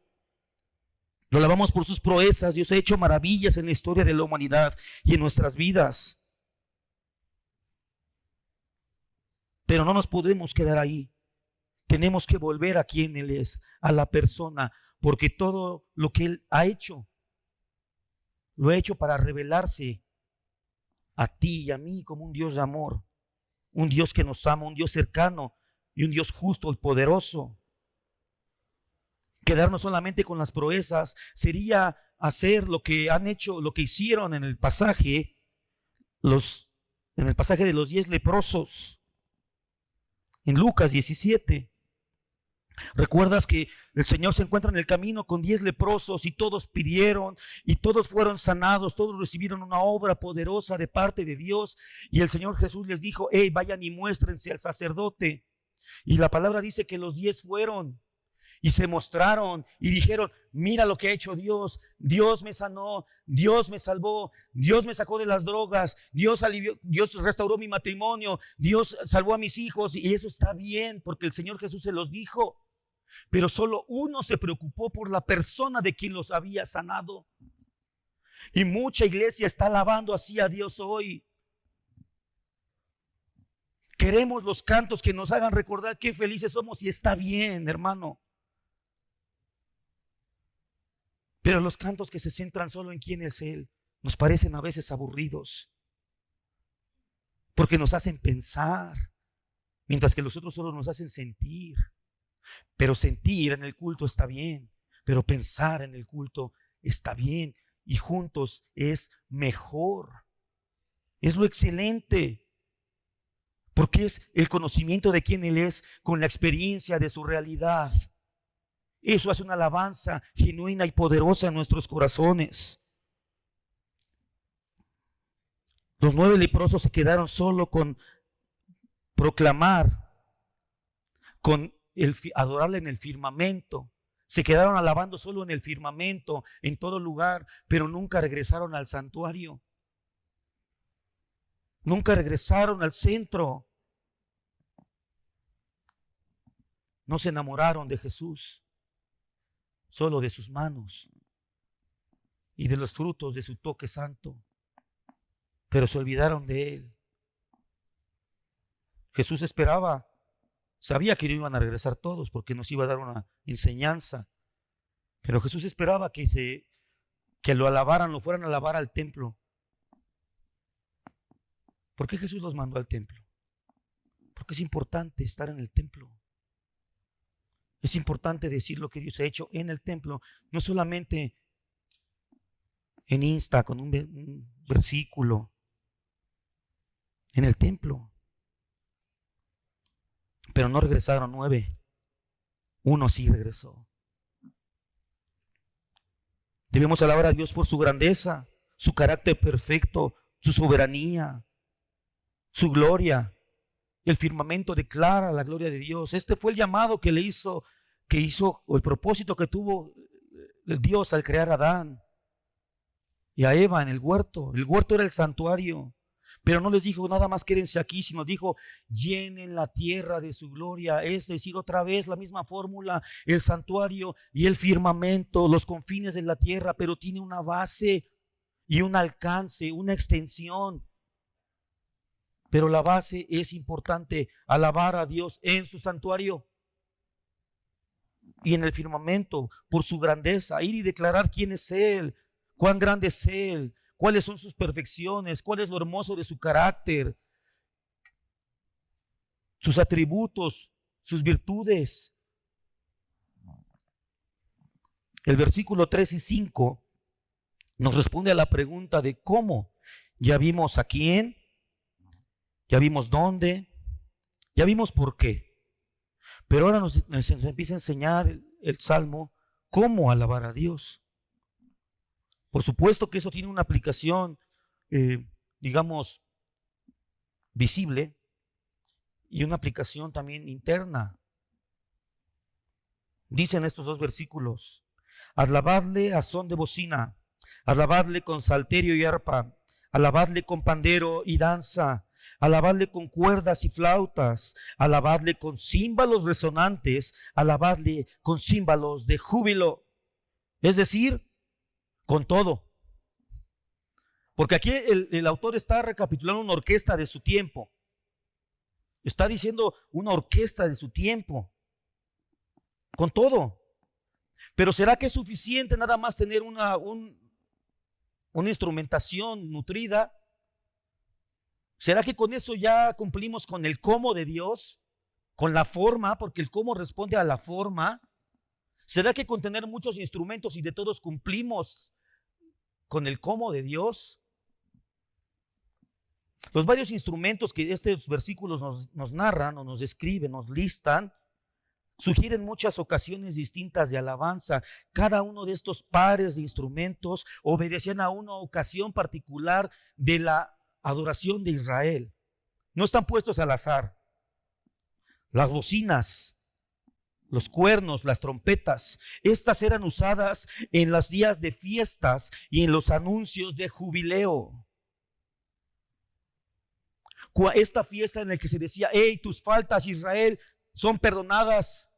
Lo alabamos por sus proezas. Dios ha hecho maravillas en la historia de la humanidad y en nuestras vidas. Pero no nos podemos quedar ahí. Tenemos que volver a quien Él es, a la persona, porque todo lo que Él ha hecho, lo ha hecho para revelarse a ti y a mí como un Dios de amor, un Dios que nos ama, un Dios cercano y un Dios justo y poderoso. Quedarnos solamente con las proezas sería hacer lo que han hecho, lo que hicieron en el pasaje, en el pasaje de los 10 leprosos. En Lucas 17, recuerdas que el Señor se encuentra en el camino con 10 leprosos y todos pidieron y todos fueron sanados, todos recibieron una obra poderosa de parte de Dios. Y el Señor Jesús les dijo, hey, vayan y muéstrense al sacerdote. Y la palabra dice que los 10 fueron y se mostraron y dijeron, mira lo que ha hecho Dios. Dios me sanó, Dios me salvó, Dios me sacó de las drogas, Dios restauró mi matrimonio, Dios salvó a mis hijos. Y eso está bien porque el Señor Jesús se los dijo. Pero solo uno se preocupó por la persona de quien los había sanado. Y mucha iglesia está alabando así a Dios hoy. Queremos los cantos que nos hagan recordar qué felices somos y está bien, hermano. Pero los cantos que se centran solo en quién es Él nos parecen a veces aburridos, porque nos hacen pensar, mientras que los otros solo nos hacen sentir. Pero sentir en el culto está bien, pero pensar en el culto está bien, y juntos es mejor. Es lo excelente, porque es el conocimiento de quién Él es con la experiencia de su realidad. Eso hace una alabanza genuina y poderosa en nuestros corazones. Los 9 leprosos se quedaron solo con proclamar, con adorarle en el firmamento. Se quedaron alabando solo en el firmamento, en todo lugar, pero nunca regresaron al santuario. Nunca regresaron al centro. No se enamoraron de Jesús, solo de sus manos y de los frutos de su toque santo, pero se olvidaron de Él. Jesús esperaba, sabía que no iban a regresar todos porque nos iba a dar una enseñanza, pero Jesús esperaba que lo alabaran, lo fueran a alabar al templo. ¿Por qué Jesús los mandó al templo? Porque es importante estar en el templo. Es importante decir lo que Dios ha hecho en el templo, no solamente en Insta con un versículo, en el templo. Pero no regresaron 9, uno sí regresó. Debemos alabar a Dios por su grandeza, su carácter perfecto, su soberanía, su gloria. El firmamento declara la gloria de Dios. Este fue el llamado que hizo, o el propósito que tuvo el Dios al crear a Adán y a Eva en el huerto. El huerto era el santuario, pero no les dijo nada más quédense aquí, sino dijo llenen la tierra de su gloria. Es decir, otra vez la misma fórmula, el santuario y el firmamento, los confines de la tierra, pero tiene una base y un alcance, una extensión. Pero la base es importante, alabar a Dios en su santuario y en el firmamento por su grandeza, ir y declarar quién es Él, cuán grande es Él, cuáles son sus perfecciones, cuál es lo hermoso de su carácter, sus atributos, sus virtudes. El versículo 3 y 5 nos responde a la pregunta de cómo. Ya vimos a quién, ya vimos dónde, ya vimos por qué. Pero ahora nos empieza a enseñar el Salmo cómo alabar a Dios. Por supuesto que eso tiene una aplicación, digamos, visible y una aplicación también interna. Dicen estos 2 versículos: alabadle a son de bocina, alabadle con salterio y arpa, alabadle con pandero y danza, alabadle con cuerdas y flautas, alabadle con címbalos resonantes, alabadle con címbalos de júbilo. Es decir, con todo. Porque aquí el autor está recapitulando una orquesta de su tiempo. Está diciendo una orquesta de su tiempo. Con todo. Pero ¿será que es suficiente nada más tener una instrumentación nutrida? ¿Será que con eso ya cumplimos con el cómo de Dios? Con la forma, porque el cómo responde a la forma. ¿Será que con tener muchos instrumentos y de todos cumplimos con el cómo de Dios? Los varios instrumentos que estos versículos nos narran o nos describen, nos listan, sugieren muchas ocasiones distintas de alabanza. Cada uno de estos pares de instrumentos obedecían a una ocasión particular de la adoración de Israel. No están puestos al azar. Las bocinas, los cuernos, las trompetas, estas eran usadas en los días de fiestas y en los anuncios de jubileo. Esta fiesta en la que se decía: hey, tus faltas, Israel, son perdonadas.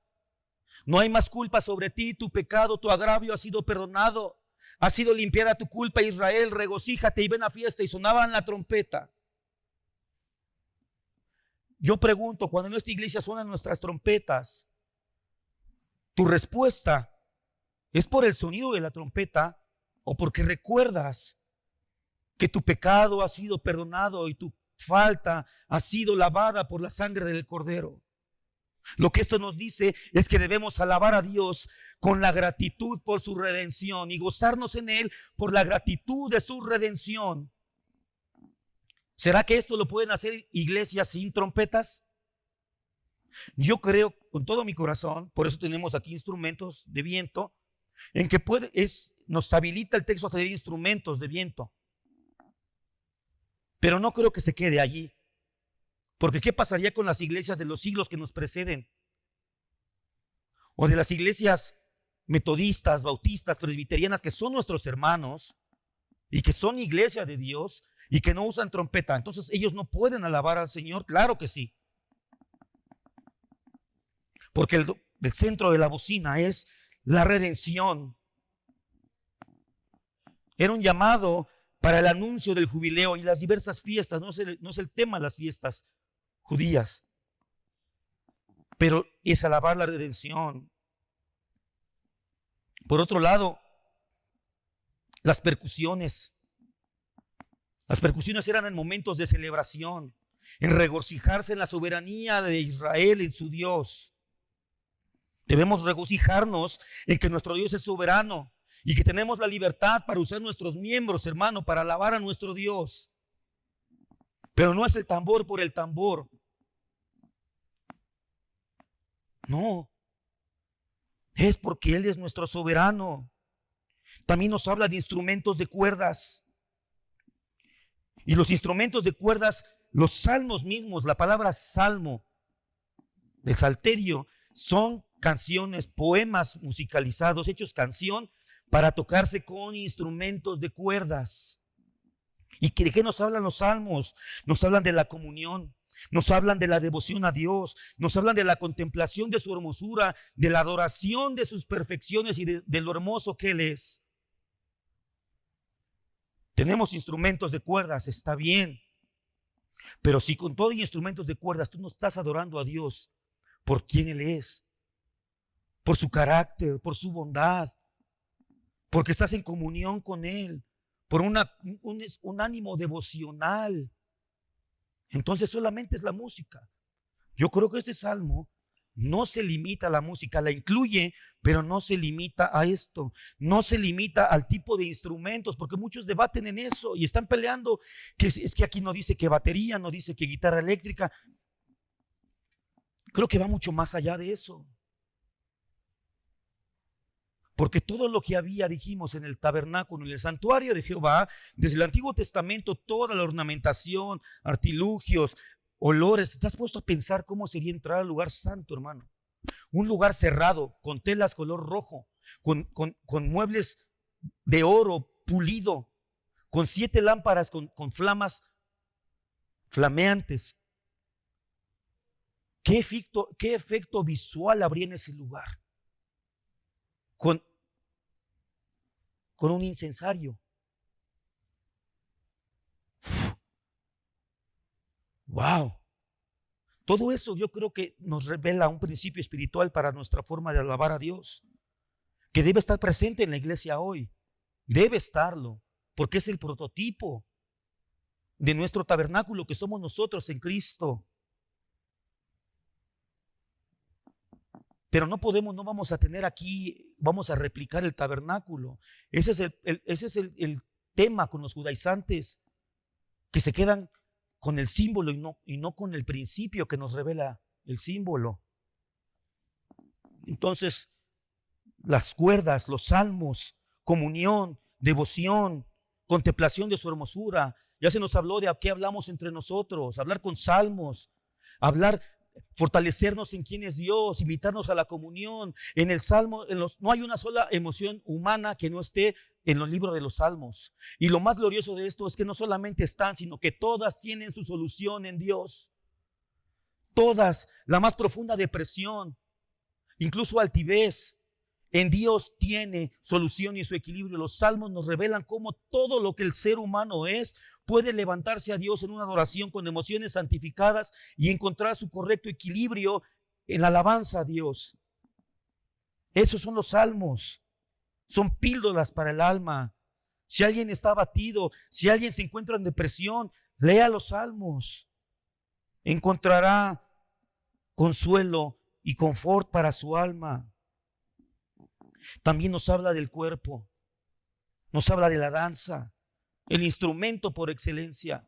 No hay más culpa sobre ti, tu pecado, tu agravio ha sido perdonado. Ha sido limpiada tu culpa, Israel, regocíjate y ven a fiesta. Y sonaban la trompeta. Yo pregunto, cuando en esta iglesia suenan nuestras trompetas, tu respuesta es por el sonido de la trompeta o porque recuerdas que tu pecado ha sido perdonado y tu falta ha sido lavada por la sangre del Cordero. Lo que esto nos dice es que debemos alabar a Dios con la gratitud por su redención y gozarnos en Él por la gratitud de su redención. ¿Será que esto lo pueden hacer iglesias sin trompetas? Yo creo con todo mi corazón, por eso tenemos aquí instrumentos de viento, en que nos habilita el texto a tener instrumentos de viento. Pero no creo que se quede allí. Porque ¿qué pasaría con las iglesias de los siglos que nos preceden? O de las iglesias metodistas, bautistas, presbiterianas, que son nuestros hermanos y que son iglesia de Dios y que no usan trompeta. Entonces ellos no pueden alabar al Señor. Claro que sí. Porque el centro de la bocina es la redención. Era un llamado para el anuncio del jubileo y las diversas fiestas. No es el tema de las fiestas judías, pero es alabar la redención. Por otro lado, las percusiones eran en momentos de celebración, en regocijarse en la soberanía de Israel, en su Dios. Debemos regocijarnos en que nuestro Dios es soberano y que tenemos la libertad para usar nuestros miembros, hermano, para alabar a nuestro Dios. Pero no es el tambor por el tambor. No. Es porque Él es nuestro soberano. También nos habla de instrumentos de cuerdas. Y los instrumentos de cuerdas, los salmos mismos, la palabra salmo, el salterio, son canciones, poemas musicalizados, hechos canción para tocarse con instrumentos de cuerdas. ¿Y de qué nos hablan los salmos? Nos hablan de la comunión, nos hablan de la devoción a Dios, nos hablan de la contemplación de su hermosura, de la adoración de sus perfecciones y de lo hermoso que Él es. Tenemos instrumentos de cuerdas, está bien, pero si con todo y instrumentos de cuerdas tú no estás adorando a Dios por quien Él es, por su carácter, por su bondad, porque estás en comunión con Él, por un ánimo devocional, entonces solamente es la música. Yo creo que este salmo no se limita a la música, la incluye, pero no se limita a esto, no se limita al tipo de instrumentos, porque muchos debaten en eso y están peleando, que es que aquí no dice que batería, no dice que guitarra eléctrica. Creo que va mucho más allá de eso. Porque todo lo que había, dijimos, en el tabernáculo, en el santuario de Jehová, desde el Antiguo Testamento, toda la ornamentación, artilugios, olores. ¿Te has puesto a pensar cómo sería entrar al lugar santo, hermano? Un lugar cerrado, con telas color rojo, con muebles de oro pulido, con 7 lámparas con flamas flameantes. ¿Qué efecto visual habría en ese lugar? Con un incensario. Wow. Todo eso yo creo que nos revela un principio espiritual para nuestra forma de alabar a Dios, que debe estar presente en la iglesia hoy. Debe estarlo, porque es el prototipo de nuestro tabernáculo que somos nosotros en Cristo. Pero no vamos a tener aquí, vamos a replicar el tabernáculo. Ese es el tema con los judaizantes, que se quedan con el símbolo y no con el principio que nos revela el símbolo. Entonces, las cuerdas, los salmos, comunión, devoción, contemplación de su hermosura. Ya se nos habló de a qué hablamos entre nosotros, hablar con salmos, fortalecernos en quién es Dios, invitarnos a la comunión. En el Salmo, no hay una sola emoción humana que no esté en los libros de los Salmos. Y lo más glorioso de esto es que no solamente están, sino que todas tienen su solución en Dios. Todas, la más profunda depresión, incluso altivez, en Dios tiene solución y su equilibrio. Los salmos nos revelan cómo todo lo que el ser humano es puede levantarse a Dios en una adoración con emociones santificadas y encontrar su correcto equilibrio en la alabanza a Dios. Esos son los salmos. son píldoras para el alma. Si alguien está abatido, si alguien se encuentra en depresión, lea los salmos. Encontrará consuelo y confort para su alma. También nos habla del cuerpo, nos habla de la danza, el instrumento por excelencia.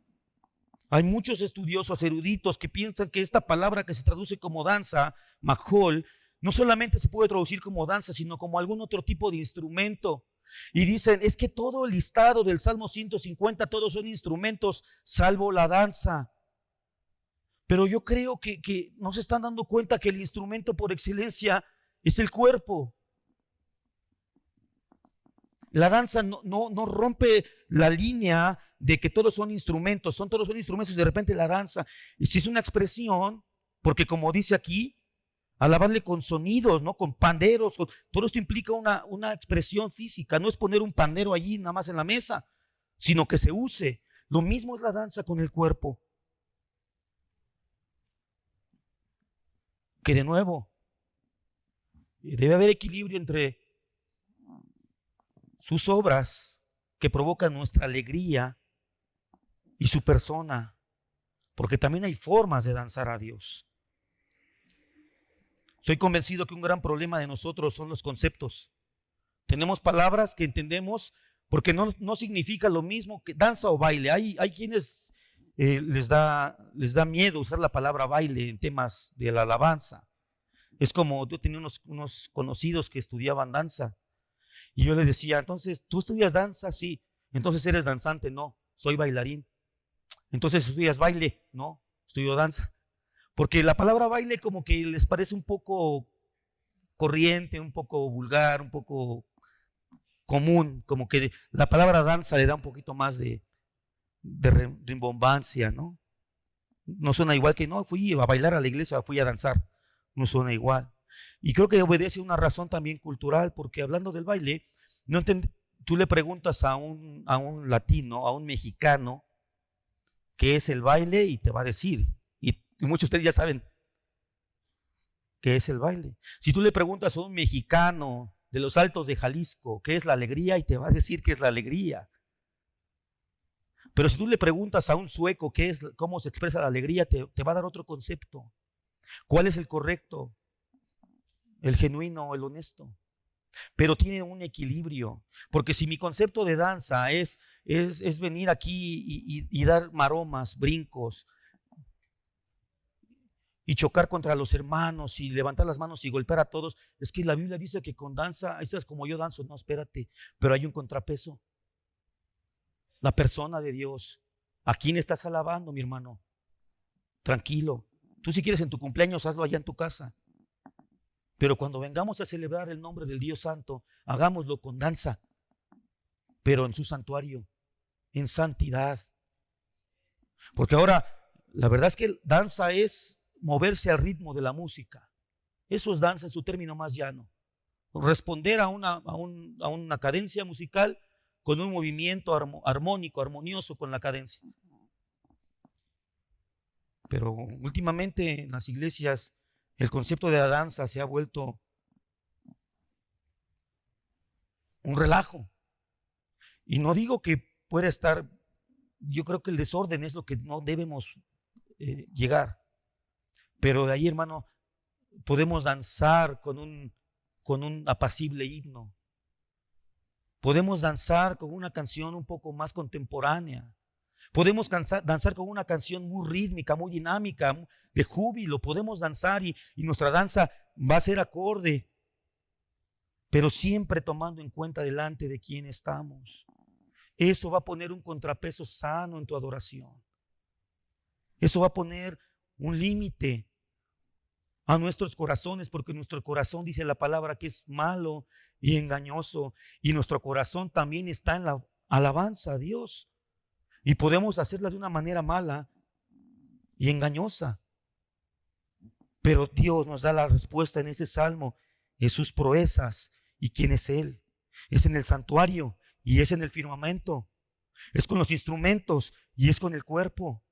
Hay muchos estudiosos eruditos que piensan que esta palabra que se traduce como danza, majol, no solamente se puede traducir como danza, sino como algún otro tipo de instrumento. Y dicen, es que todo el listado del Salmo 150, todos son instrumentos, salvo la danza. Pero yo creo que no se están dando cuenta que el instrumento por excelencia es el cuerpo. La danza no rompe la línea de que todos son instrumentos, todos son instrumentos y de repente la danza, y si es una expresión, porque como dice aquí, alabarle con sonidos, ¿no? Con panderos, todo esto implica una expresión física, no es poner un pandero allí nada más en la mesa, sino que se use. Lo mismo es la danza con el cuerpo. Que de nuevo, debe haber equilibrio entre sus obras que provocan nuestra alegría y su persona, porque también hay formas de danzar a Dios. Soy convencido que un gran problema de nosotros son los conceptos. Tenemos palabras que entendemos porque no significa lo mismo que danza o baile. Hay quienes les da miedo usar la palabra baile en temas de la alabanza. Es como yo tenía unos conocidos que estudiaban danza y yo les decía, entonces, ¿tú estudias danza? Sí. Entonces, ¿eres danzante? No, soy bailarín. Entonces, ¿estudias baile? No, estudio danza. Porque la palabra baile como que les parece un poco corriente, un poco vulgar, un poco común, como que la palabra danza le da un poquito más de rimbombancia, ¿no? No suena igual que, no, fui a bailar a la iglesia, fui a danzar, no suena igual. Y creo que obedece a una razón también cultural, porque hablando del baile, tú le preguntas a un latino, a un mexicano, qué es el baile y te va a decir, y muchos de ustedes ya saben qué es el baile. Si tú le preguntas a un mexicano de los Altos de Jalisco qué es la alegría, y te va a decir qué es la alegría. Pero si tú le preguntas a un sueco cómo se expresa la alegría, te va a dar otro concepto. ¿Cuál es el correcto? El genuino, el honesto. Pero tiene un equilibrio, porque si mi concepto de danza es venir aquí y dar maromas, brincos, y chocar contra los hermanos y levantar las manos y golpear a todos, es que la Biblia dice que con danza, eso es como yo danzo. No, espérate, pero hay un contrapeso. La persona de Dios. ¿A quién estás alabando, mi hermano? Tranquilo. Tú si quieres en tu cumpleaños, hazlo allá en tu casa. Pero cuando vengamos a celebrar el nombre del Dios Santo, hagámoslo con danza, pero en su santuario, en santidad. Porque ahora, la verdad es que danza es moverse al ritmo de la música. Eso es danza en su término más llano. Responder a una cadencia musical con un movimiento armónico, armonioso con la cadencia. Pero últimamente en las iglesias el concepto de la danza se ha vuelto un relajo. Y no digo que pueda estar, yo creo que el desorden es lo que no debemos llegar. Pero de ahí, hermano, podemos danzar con un apacible himno. Podemos danzar con una canción un poco más contemporánea. Podemos danzar con una canción muy rítmica, muy dinámica, de júbilo. Podemos danzar y nuestra danza va a ser acorde, pero siempre tomando en cuenta delante de quién estamos. Eso va a poner un contrapeso sano en tu adoración. Eso va a poner un límite a nuestros corazones, porque nuestro corazón, dice la palabra, que es malo y engañoso, y nuestro corazón también está en la alabanza a Dios. Y podemos hacerla de una manera mala y engañosa. Pero Dios nos da la respuesta en ese salmo, es sus proezas. ¿Y quién es Él? Es en el santuario y es en el firmamento. Es con los instrumentos y es con el cuerpo.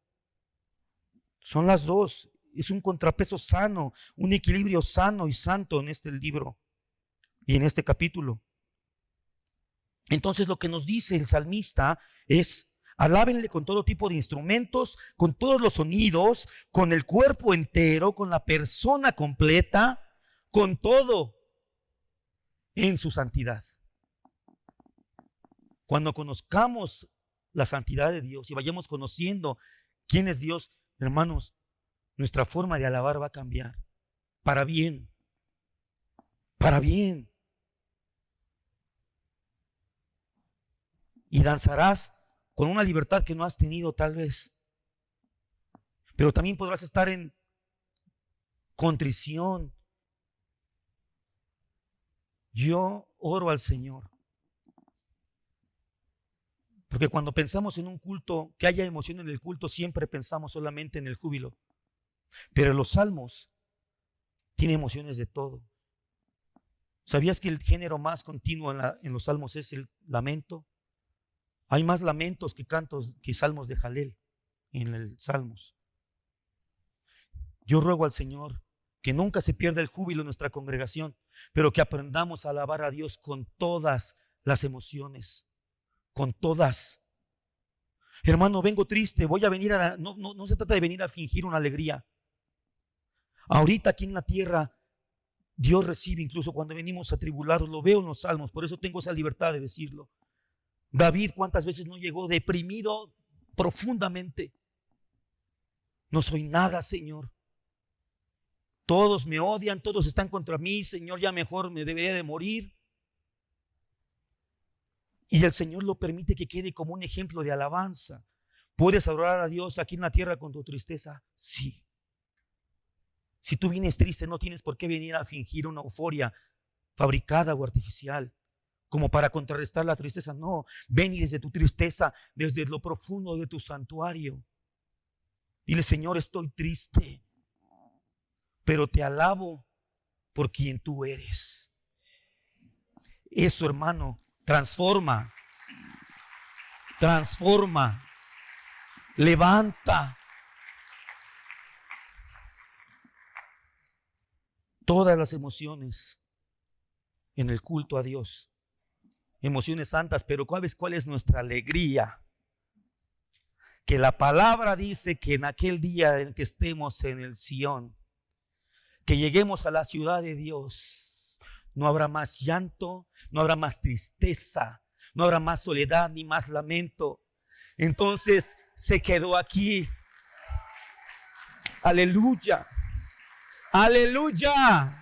Son las dos. Es un contrapeso sano, un equilibrio sano y santo en este libro y en este capítulo. Entonces lo que nos dice el salmista es: alábenle con todo tipo de instrumentos, con todos los sonidos, con el cuerpo entero, con la persona completa, con todo en su santidad. Cuando conozcamos la santidad de Dios y vayamos conociendo quién es Dios, hermanos, nuestra forma de alabar va a cambiar para bien, para bien. Y danzarás con una libertad que no has tenido tal vez, pero también podrás estar en contrición. Yo oro al Señor, porque cuando pensamos en un culto, que haya emoción en el culto, siempre pensamos solamente en el júbilo, pero los salmos tienen emociones de todo. ¿Sabías que el género más continuo en los salmos es el lamento? Hay más lamentos que cantos, que salmos de Jalel en el Salmos. Yo ruego al Señor que nunca se pierda el júbilo en nuestra congregación, pero que aprendamos a alabar a Dios con todas las emociones, con todas. Hermano, vengo triste, voy a venir no se trata de venir a fingir una alegría. Ahorita aquí en la tierra, Dios recibe incluso cuando venimos atribulados, lo veo en los salmos, por eso tengo esa libertad de decirlo. David, ¿cuántas veces no llegó deprimido profundamente? No soy nada, Señor. Todos me odian, todos están contra mí, Señor, ya mejor me debería de morir. Y el Señor lo permite que quede como un ejemplo de alabanza. ¿Puedes adorar a Dios aquí en la tierra con tu tristeza? Sí. Si tú vienes triste, no tienes por qué venir a fingir una euforia fabricada o artificial, como para contrarrestar la tristeza. No, ven y desde tu tristeza, desde lo profundo de tu santuario, dile: Señor, estoy triste, pero te alabo por quien tú eres. Eso, hermano, transforma, levanta todas las emociones en el culto a Dios. Emociones santas, pero ¿sabes cuál es nuestra alegría? Que la palabra dice que en aquel día en que estemos en el Sión, que lleguemos a la ciudad de Dios, no habrá más llanto, no habrá más tristeza, no habrá más soledad ni más lamento. Entonces se quedó aquí. Aleluya, aleluya.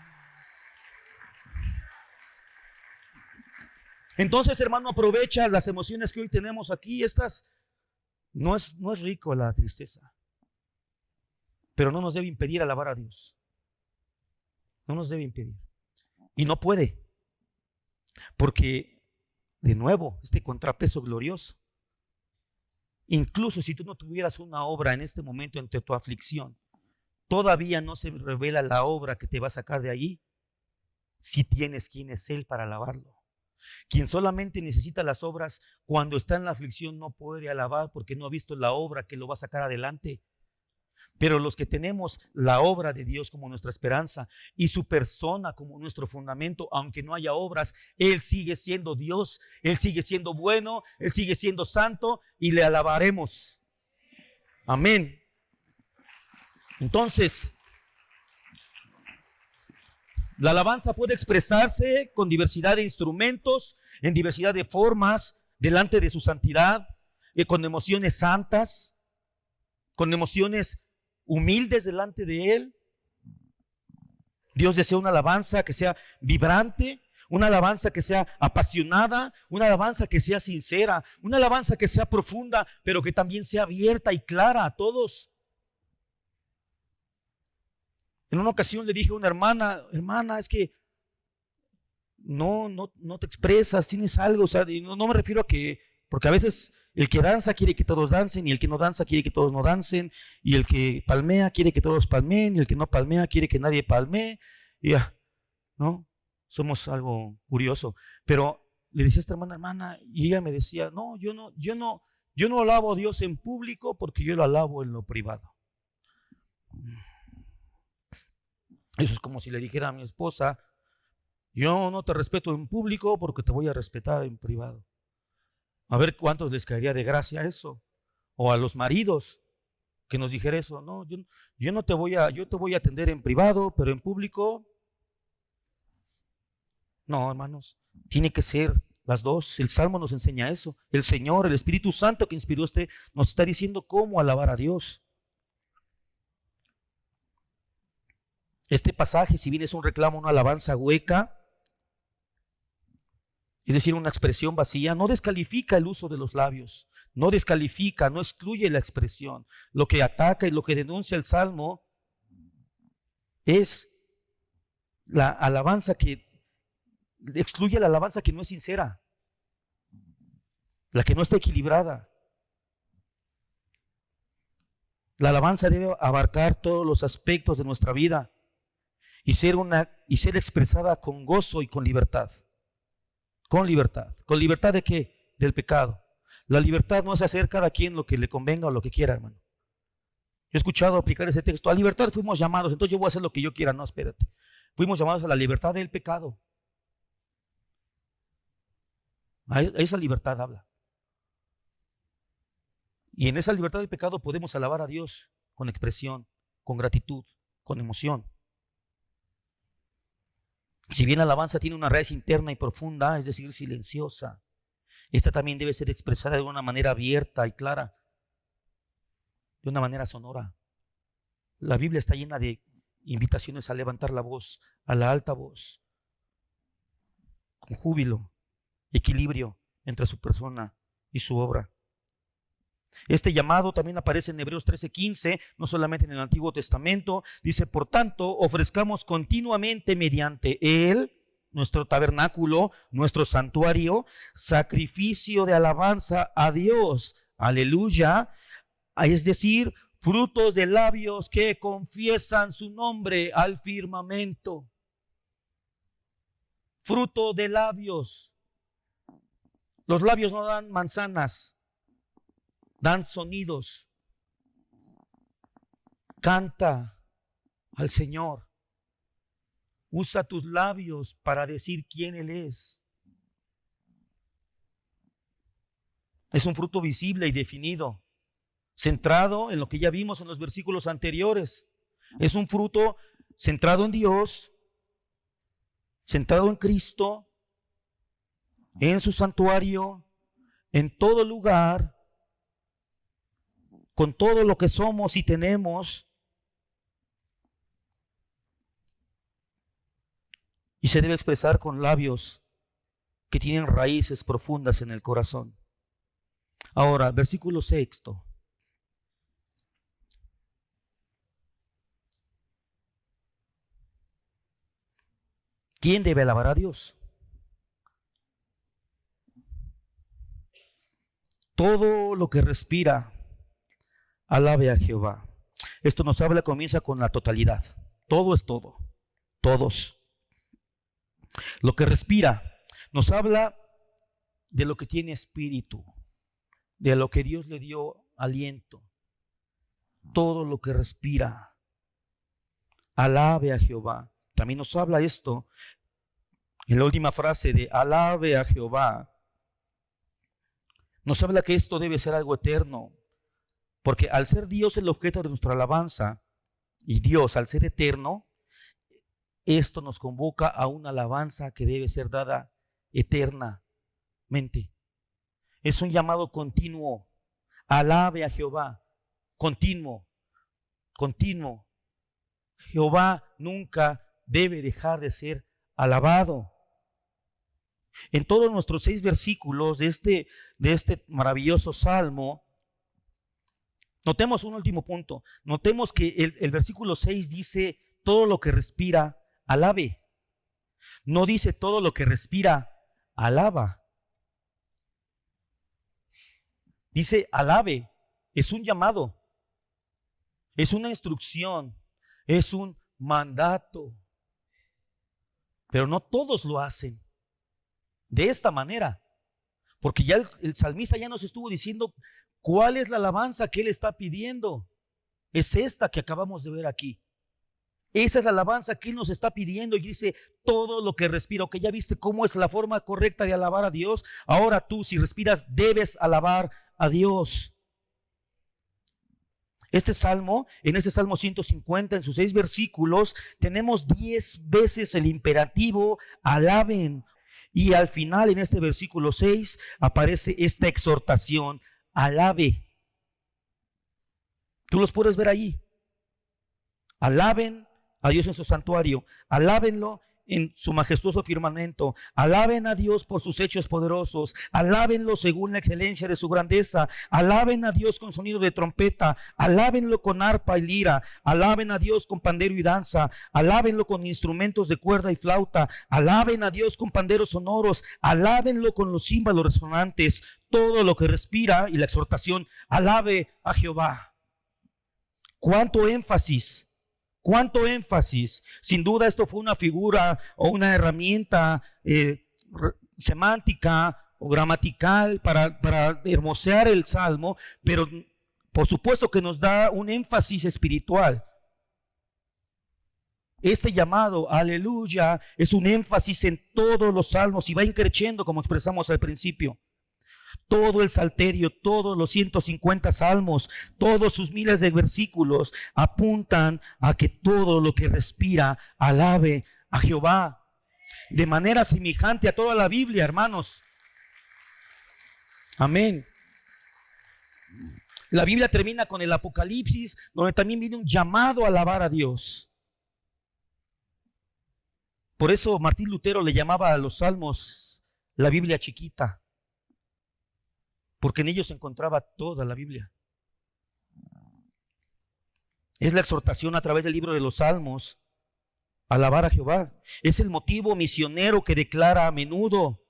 Entonces, hermano, aprovecha las emociones que hoy tenemos aquí. Estas no es rico la tristeza, pero no nos debe impedir alabar a Dios. No nos debe impedir. Y no puede, porque de nuevo, este contrapeso glorioso. Incluso si tú no tuvieras una obra en este momento entre tu aflicción, todavía no se revela la obra que te va a sacar de allí, si tienes quién es Él para alabarlo. Quien solamente necesita las obras cuando está en la aflicción no puede alabar porque no ha visto la obra que lo va a sacar adelante. Pero los que tenemos la obra de Dios como nuestra esperanza y su persona como nuestro fundamento, aunque no haya obras, Él sigue siendo Dios, Él sigue siendo bueno, Él sigue siendo santo y le alabaremos. Amén. Entonces, la alabanza puede expresarse con diversidad de instrumentos, en diversidad de formas, delante de su santidad, con emociones santas, con emociones humildes delante de Él. Dios desea una alabanza que sea vibrante, una alabanza que sea apasionada, una alabanza que sea sincera, una alabanza que sea profunda, pero que también sea abierta y clara a todos. En una ocasión le dije a una hermana, es que no te expresas, tienes algo, o sea, no me refiero a que, porque a veces el que danza quiere que todos dancen, y el que no danza quiere que todos no dancen, y el que palmea quiere que todos palmeen, y el que no palmea quiere que nadie palmee, y ya, ¿no? Somos algo curioso. Pero le decía a esta hermana, y ella me decía: no, yo no alabo a Dios en público porque yo lo alabo en lo privado. Eso es como si le dijera a mi esposa: yo no te respeto en público porque te voy a respetar en privado. A ver cuántos les caería de gracia eso. O a los maridos que nos dijera eso. No, yo no te voy a, yo te voy a atender en privado, pero en público. No, hermanos, tiene que ser las dos. El Salmo nos enseña eso. El Señor, el Espíritu Santo que inspiró nos está diciendo cómo alabar a Dios. Este pasaje, si bien es un reclamo, una alabanza hueca, es decir, una expresión vacía, no descalifica el uso de los labios, no descalifica, no excluye la expresión. Lo que ataca y lo que denuncia el Salmo es la alabanza que excluye la alabanza que no es sincera, la que no está equilibrada. La alabanza debe abarcar todos los aspectos de nuestra vida y ser expresada con gozo y con libertad. Con libertad. ¿Con libertad de qué? Del pecado. La libertad no es hacer cada quien lo que le convenga o lo que quiera, hermano. Yo he escuchado aplicar ese texto. A libertad fuimos llamados, entonces yo voy a hacer lo que yo quiera. No, espérate. Fuimos llamados a la libertad del pecado. A esa libertad habla. Y en esa libertad del pecado podemos alabar a Dios con expresión, con gratitud, con emoción. Si bien la alabanza tiene una raíz interna y profunda, es decir, silenciosa, esta también debe ser expresada de una manera abierta y clara, de una manera sonora. La Biblia está llena de invitaciones a levantar la voz, a la alta voz, con júbilo, equilibrio entre su persona y su obra. Este llamado también aparece en Hebreos 13:15, no solamente en el Antiguo Testamento. Dice, por tanto, ofrezcamos continuamente mediante Él, nuestro tabernáculo, nuestro santuario, sacrificio de alabanza a Dios. Aleluya. Es decir, frutos de labios que confiesan su nombre al firmamento. Fruto de labios. Los labios no dan manzanas, dan sonidos. Canta al Señor. Usa tus labios para decir quién Él es. Es un fruto visible y definido, centrado en lo que ya vimos en los versículos anteriores. Es un fruto centrado en Dios, centrado en Cristo, en su santuario, en todo lugar, con todo lo que somos y tenemos, y se debe expresar con labios que tienen raíces profundas en el corazón. Ahora, versículo 6. ¿Quién debe alabar a Dios? Todo lo que respira, alabe a Jehová. Esto nos habla, comienza con la totalidad. Todo es todo. Todos. Lo que respira nos habla de lo que tiene espíritu, de lo que Dios le dio aliento. Todo lo que respira, alabe a Jehová. También nos habla esto en la última frase de alabe a Jehová. Nos habla que esto debe ser algo eterno, porque al ser Dios el objeto de nuestra alabanza y Dios al ser eterno, esto nos convoca a una alabanza que debe ser dada eternamente. Es un llamado continuo. Alabe a Jehová. Continuo. Continuo. Jehová nunca debe dejar de ser alabado. En todos nuestros 6 versículos de este maravilloso salmo, notemos un último punto. Notemos que el versículo 6 dice, todo lo que respira, alabe. No dice todo lo que respira, alaba. Dice alabe. Es un llamado. Es una instrucción. Es un mandato. Pero no todos lo hacen de esta manera. Porque ya el salmista ya nos estuvo diciendo cuál es la alabanza que él está pidiendo. Es esta que acabamos de ver aquí. Esa es la alabanza que Él nos está pidiendo y dice todo lo que respira. Ok, ya viste cómo es la forma correcta de alabar a Dios. Ahora tú, si respiras, debes alabar a Dios. Este salmo, en este Salmo 150, en sus 6 versículos, tenemos 10 veces el imperativo alaben. Y al final, en este versículo 6, aparece esta exhortación, alabe. Tú los puedes ver ahí. Alaben a Dios en su santuario, alábenlo en su majestuoso firmamento, alaben a Dios por sus hechos poderosos, alábenlo según la excelencia de su grandeza, alaben a Dios con sonido de trompeta, alábenlo con arpa y lira, alaben a Dios con pandero y danza, alábenlo con instrumentos de cuerda y flauta, alaben a Dios con panderos sonoros, alábenlo con los címbalos resonantes, todo lo que respira. Y la exhortación, alabe a Jehová. ¿Cuánto énfasis? ¿Cuánto énfasis? Sin duda esto fue una figura o una herramienta semántica o gramatical para hermosear el salmo, pero por supuesto que nos da un énfasis espiritual. Este llamado, aleluya, es un énfasis en todos los salmos y va increciendo, como expresamos al principio. Todo el salterio, todos los 150 salmos, todos sus miles de versículos apuntan a que todo lo que respira alabe a Jehová. De manera semejante a toda la Biblia, hermanos. Amén. La Biblia termina con el Apocalipsis, donde también viene un llamado a alabar a Dios. Por eso Martín Lutero le llamaba a los salmos la Biblia chiquita, porque en ellos se encontraba toda la Biblia. Es la exhortación a través del libro de los Salmos a alabar a Jehová. Es el motivo misionero que declara a menudo.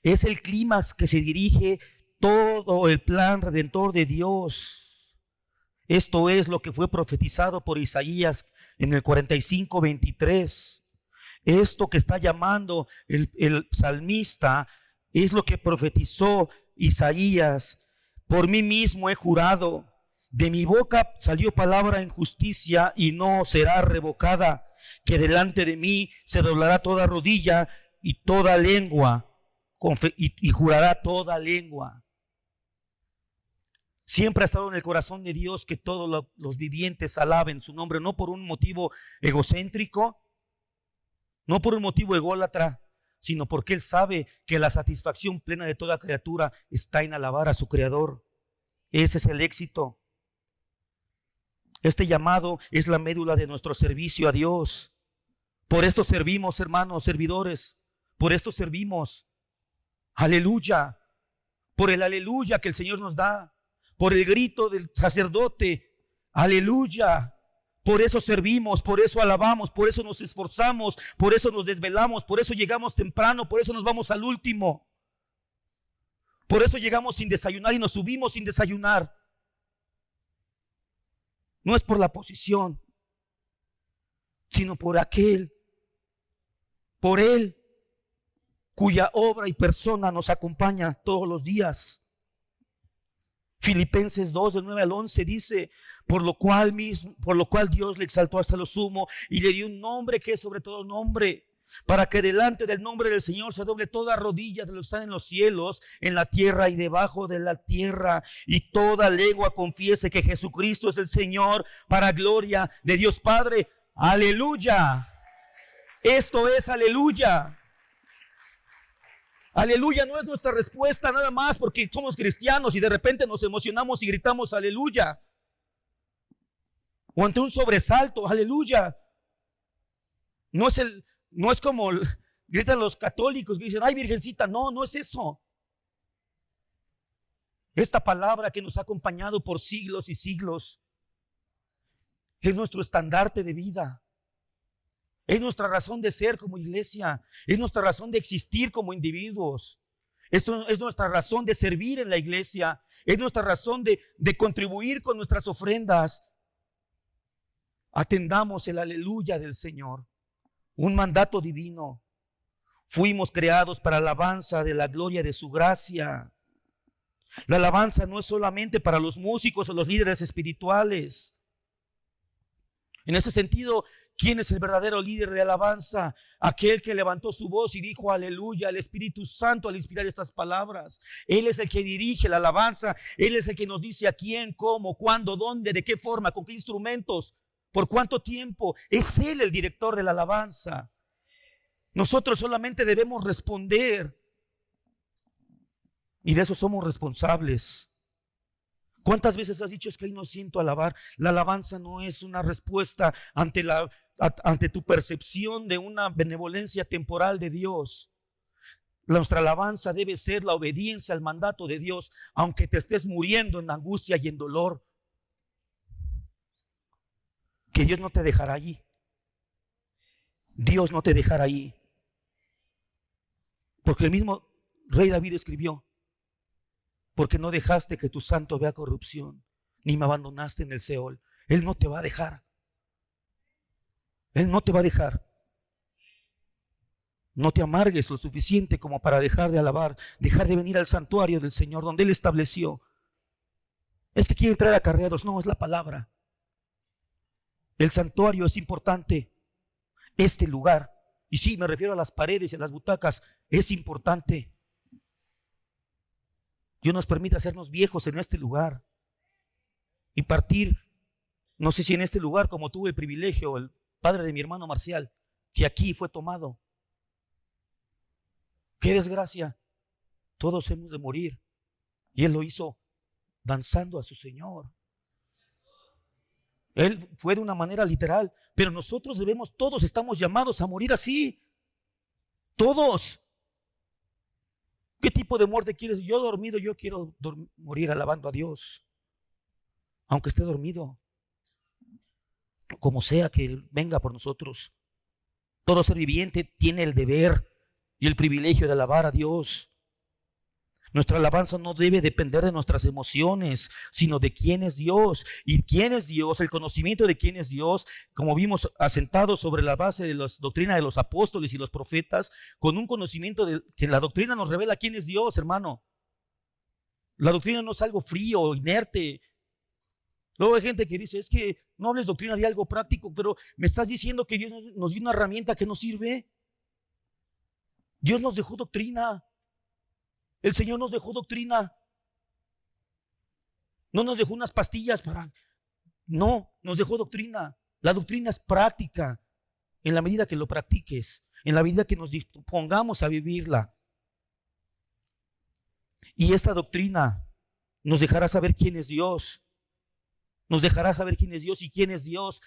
Es el clímax que se dirige todo el plan redentor de Dios. Esto es lo que fue profetizado por Isaías en el 45:23. Esto que está llamando el salmista es lo que profetizó Isaías. Por mí mismo he jurado, de mi boca salió palabra en justicia y no será revocada, que delante de mí se doblará toda rodilla y toda lengua, y jurará toda lengua. Siempre ha estado en el corazón de Dios que todos los vivientes alaben su nombre, no por un motivo egocéntrico, no por un motivo ególatra, sino porque Él sabe que la satisfacción plena de toda criatura está en alabar a su Creador. Ese es el éxito. Este llamado es la médula de nuestro servicio a Dios. Por esto servimos, hermanos, servidores. Por esto servimos. Aleluya. Por el aleluya que el Señor nos da. Por el grito del sacerdote. Aleluya. Por eso servimos, por eso alabamos, por eso nos esforzamos, por eso nos desvelamos, por eso llegamos temprano, por eso nos vamos al último. Por eso llegamos sin desayunar y nos subimos sin desayunar. No es por la posición, sino por aquel, por Él, cuya obra y persona nos acompaña todos los días. Filipenses 2, del 9 al 11 dice, por lo cual Dios le exaltó hasta lo sumo y le dio un nombre que es sobre todo nombre, para que delante del nombre del Señor se doble toda rodilla de los que están en los cielos, en la tierra y debajo de la tierra, y toda lengua confiese que Jesucristo es el Señor, para gloria de Dios Padre. Aleluya. Esto es aleluya. Aleluya no es nuestra respuesta nada más porque somos cristianos y de repente nos emocionamos y gritamos aleluya. O ante un sobresalto, aleluya. No es como gritan los católicos que dicen, ay virgencita, no es eso. Esta palabra que nos ha acompañado por siglos y siglos es nuestro estandarte de vida. Es nuestra razón de ser como iglesia. Es nuestra razón de existir como individuos. Esto es nuestra razón de servir en la iglesia. Es nuestra razón de contribuir con nuestras ofrendas. Atendamos el aleluya del Señor. Un mandato divino. Fuimos creados para alabanza de la gloria de su gracia. La alabanza no es solamente para los músicos o los líderes espirituales. En ese sentido, ¿quién es el verdadero líder de alabanza? Aquel que levantó su voz y dijo aleluya al Espíritu Santo al inspirar estas palabras. Él es el que dirige la alabanza. Él es el que nos dice a quién, cómo, cuándo, dónde, de qué forma, con qué instrumentos, por cuánto tiempo. Es Él el director de la alabanza. Nosotros solamente debemos responder. Y de eso somos responsables. ¿Cuántas veces has dicho es que hoy no siento alabar? La alabanza no es una respuesta ante tu percepción de una benevolencia temporal de Dios. Nuestra alabanza debe ser la obediencia al mandato de Dios, aunque te estés muriendo en angustia y en dolor. Que Dios no te dejará allí. Dios no te dejará allí. Porque el mismo rey David escribió: porque no dejaste que tu santo vea corrupción, ni me abandonaste en el Seol. Él no te va a dejar. Él no te va a dejar. No te amargues lo suficiente como para dejar de alabar, dejar de venir al santuario del Señor, donde Él estableció. Es que quiere traer acarreados. No, es la palabra. El santuario es importante. Este lugar, y sí, me refiero a las paredes y a las butacas, es importante. Dios nos permite hacernos viejos en este lugar y partir, no sé si en este lugar, como tuve el privilegio, el padre de mi hermano Marcial, que aquí fue tomado. Qué desgracia, todos hemos de morir. Y Él lo hizo danzando a su Señor. Él fue de una manera literal, pero nosotros todos estamos llamados a morir así. Todos. ¿Qué tipo de muerte quieres? Yo dormido, yo quiero morir alabando a Dios. Aunque esté dormido. Como sea que Él venga por nosotros. Todo ser viviente tiene el deber y el privilegio de alabar a Dios. Nuestra alabanza no debe depender de nuestras emociones, sino de quién es Dios. Y quién es Dios, el conocimiento de quién es Dios, como vimos, asentado sobre la base de la doctrina de los apóstoles y los profetas, con un conocimiento de que la doctrina nos revela quién es Dios, hermano. La doctrina no es algo frío, inerte. Luego hay gente que dice, es que no hables doctrina de algo práctico, pero me estás diciendo que Dios nos dio una herramienta que nos sirve. Dios nos dejó doctrina. El Señor nos dejó doctrina. No nos dejó unas pastillas No, nos dejó doctrina. La doctrina es práctica en la medida que lo practiques, en la medida que nos dispongamos a vivirla. Y esta doctrina nos dejará saber quién es Dios. Nos dejará saber quién es Dios, y quién es Dios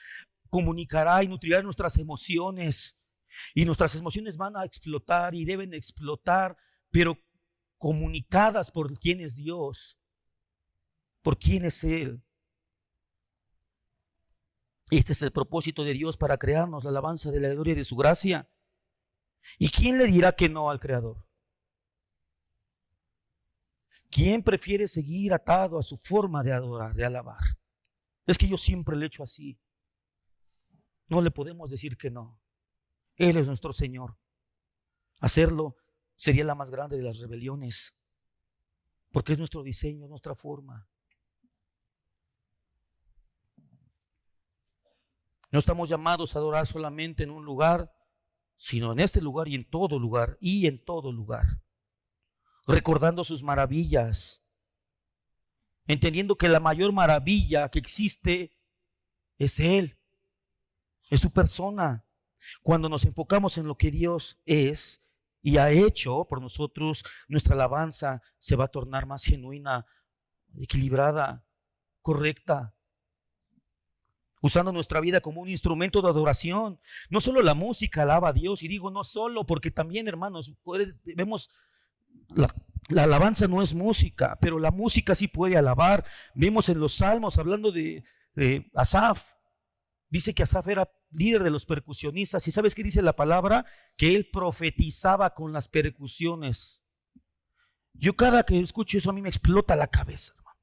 comunicará y nutrirá nuestras emociones. Y nuestras emociones van a explotar y deben explotar, pero comunicadas por quién es Dios, por quién es Él. Este es el propósito de Dios para crearnos, la alabanza de la gloria de su gracia. ¿Y quién le dirá que no al Creador? ¿Quién prefiere seguir atado a su forma de adorar, de alabar? Es que yo siempre le he hecho así. No le podemos decir que no. Él es nuestro Señor. Hacerlo sería la más grande de las rebeliones, porque es nuestro diseño, nuestra forma. No estamos llamados a adorar solamente en un lugar, sino en este lugar y en todo lugar, recordando sus maravillas, entendiendo que la mayor maravilla que existe es Él, es su persona. Cuando nos enfocamos en lo que Dios es y ha hecho por nosotros, nuestra alabanza se va a tornar más genuina, equilibrada, correcta, usando nuestra vida como un instrumento de adoración. No solo la música alaba a Dios, y digo no solo, porque también, hermanos, vemos la alabanza no es música, pero la música sí puede alabar. Vemos en los salmos, hablando de Asaf, dice que Asaf era líder de los percusionistas, y ¿sabes qué dice la palabra? Que él profetizaba con las percusiones. Yo cada que escucho eso a mí me explota la cabeza, hermano.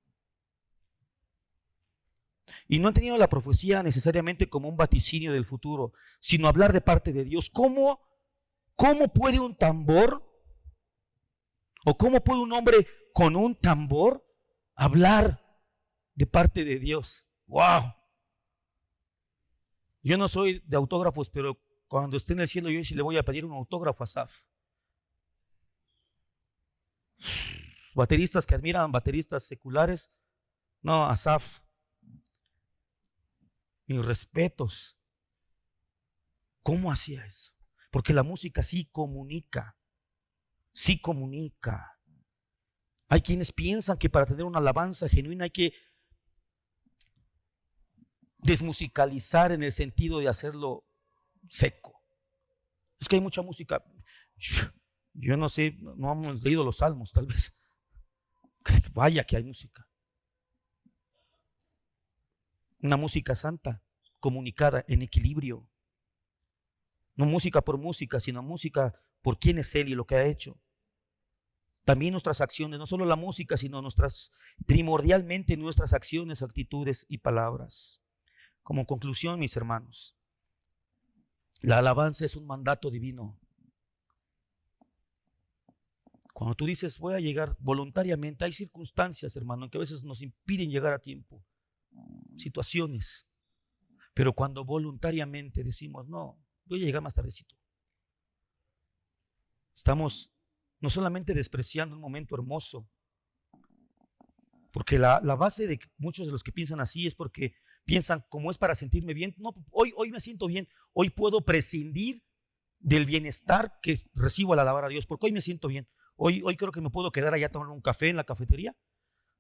Y no han tenido la profecía necesariamente como un vaticinio del futuro, sino hablar de parte de Dios. ¿Cómo puede un tambor, o cómo puede un hombre con un tambor hablar de parte de Dios? ¡Wow! Yo no soy de autógrafos, pero cuando esté en el cielo yo sí le voy a pedir un autógrafo a Asaf. Bateristas que admiran, bateristas seculares, no, Asaf, mis respetos. ¿Cómo hacía eso? Porque la música sí comunica, sí comunica. Hay quienes piensan que para tener una alabanza genuina hay que desmusicalizar en el sentido de hacerlo seco. Es que hay mucha música. Yo no sé, no hemos leído los salmos tal vez. Vaya que hay música. Una música santa, comunicada en equilibrio. No música por música, sino música por quién es Él y lo que ha hecho. También nuestras acciones, no solo la música, sino primordialmente nuestras acciones, actitudes y palabras. Como conclusión, mis hermanos, la alabanza es un mandato divino. Cuando tú dices voy a llegar voluntariamente, hay circunstancias, hermano, que a veces nos impiden llegar a tiempo, situaciones. Pero cuando voluntariamente decimos no, voy a llegar más tardecito, estamos no solamente despreciando un momento hermoso, porque la base de muchos de los que piensan así es porque piensan como es para sentirme bien. No, hoy me siento bien, hoy puedo prescindir del bienestar que recibo al alabar a Dios, porque hoy me siento bien. Hoy creo que me puedo quedar allá a tomar un café en la cafetería,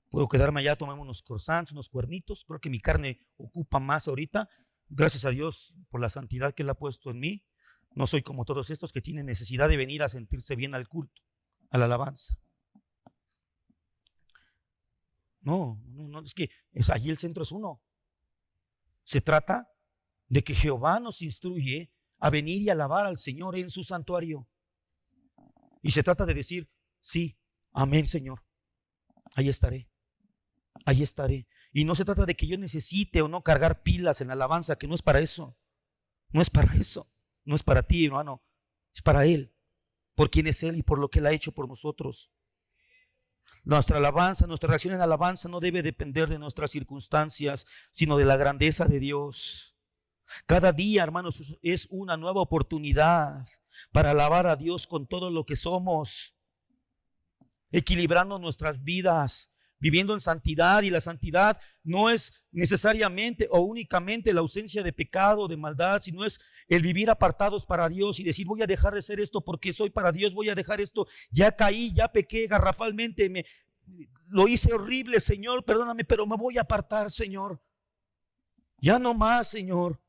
puedo quedarme allá a tomar unos croissants, unos cuernitos. Creo que mi carne ocupa más ahorita, gracias a Dios por la santidad que Él ha puesto en mí. No soy como todos estos que tienen necesidad de venir a sentirse bien al culto, a la alabanza. No, es que allí el centro es uno. Se trata de que Jehová nos instruye a venir y alabar al Señor en su santuario. Y se trata de decir, sí, amén, Señor, ahí estaré, ahí estaré. Y no se trata de que yo necesite o no cargar pilas en la alabanza, que no es para eso, no es para eso, no es para ti, hermano, es para Él, por quien es Él y por lo que Él ha hecho por nosotros. Nuestra alabanza, nuestra reacción en alabanza no debe depender de nuestras circunstancias, sino de la grandeza de Dios. Cada día, hermanos, es una nueva oportunidad para alabar a Dios con todo lo que somos, equilibrando nuestras vidas, viviendo en santidad. Y la santidad no es necesariamente o únicamente la ausencia de pecado, de maldad, sino es el vivir apartados para Dios y decir voy a dejar de hacer esto porque soy para Dios, voy a dejar esto, ya caí, ya pequé garrafalmente, lo hice horrible, Señor, perdóname, pero me voy a apartar, Señor, ya no más, Señor.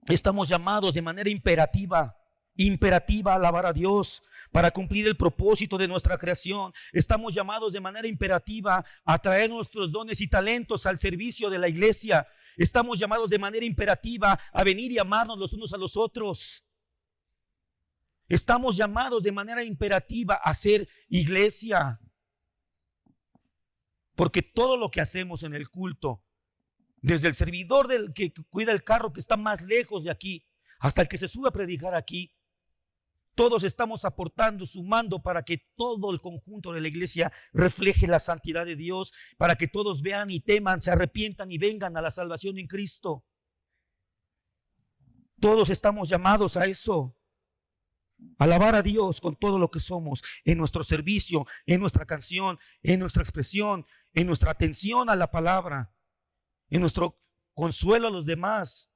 Estamos llamados de manera imperativa a alabar a Dios para cumplir el propósito de nuestra creación. Estamos llamados de manera imperativa a traer nuestros dones y talentos al servicio de la iglesia. Estamos llamados de manera imperativa a venir y amarnos los unos a los otros. Estamos llamados de manera imperativa a ser iglesia. Porque todo lo que hacemos en el culto, desde el servidor del que cuida el carro que está más lejos de aquí, hasta el que se sube a predicar aquí, todos estamos aportando, sumando para que todo el conjunto de la iglesia refleje la santidad de Dios, para que todos vean y teman, se arrepientan y vengan a la salvación en Cristo. Todos estamos llamados a eso. Alabar a Dios con todo lo que somos, en nuestro servicio, en nuestra canción, en nuestra expresión, en nuestra atención a la palabra, en nuestro consuelo a los demás.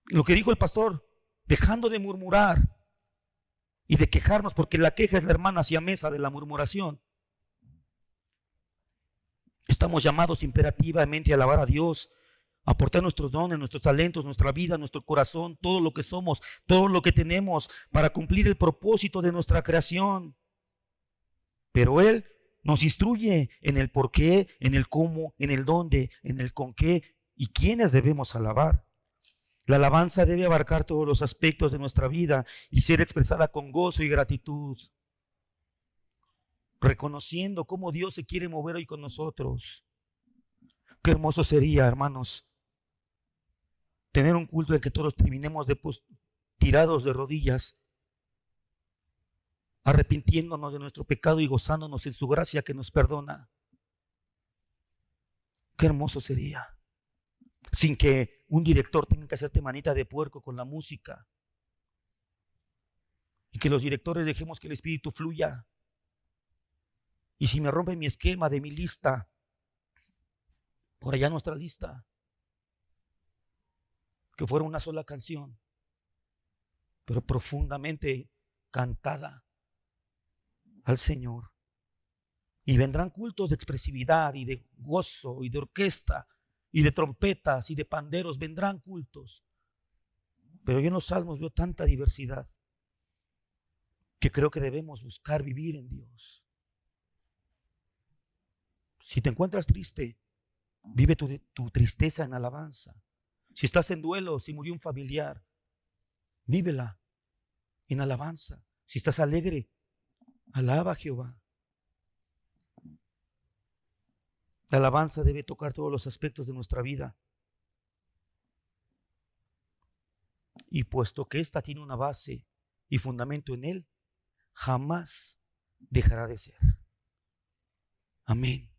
Lo que dijo el pastor, dejando de murmurar y de quejarnos, porque la queja es la hermana siamesa de la murmuración. Estamos llamados imperativamente a alabar a Dios, a aportar nuestros dones, nuestros talentos, nuestra vida, nuestro corazón, todo lo que somos, todo lo que tenemos para cumplir el propósito de nuestra creación. Pero Él nos instruye en el por qué, en el cómo, en el dónde, en el con qué y quiénes debemos alabar. La alabanza debe abarcar todos los aspectos de nuestra vida y ser expresada con gozo y gratitud, reconociendo cómo Dios se quiere mover hoy con nosotros. Qué hermoso sería, hermanos, tener un culto en que todos terminemos tirados de rodillas, arrepintiéndonos de nuestro pecado y gozándonos en su gracia que nos perdona. Qué hermoso sería. Sin que un director tenga que hacerte manita de puerco con la música. Y que los directores dejemos que el Espíritu fluya. Y si me rompe mi esquema de mi lista, por allá nuestra lista, que fuera una sola canción, pero profundamente cantada al Señor. Y vendrán cultos de expresividad y de gozo y de orquesta y de trompetas y de panderos, vendrán cultos. Pero yo en los salmos veo tanta diversidad que creo que debemos buscar vivir en Dios. Si te encuentras triste, vive tu tristeza en alabanza. Si estás en duelo, si murió un familiar, vívela en alabanza. Si estás alegre, alaba a Jehová. La alabanza debe tocar todos los aspectos de nuestra vida. Y puesto que ésta tiene una base y fundamento en Él, jamás dejará de ser. Amén.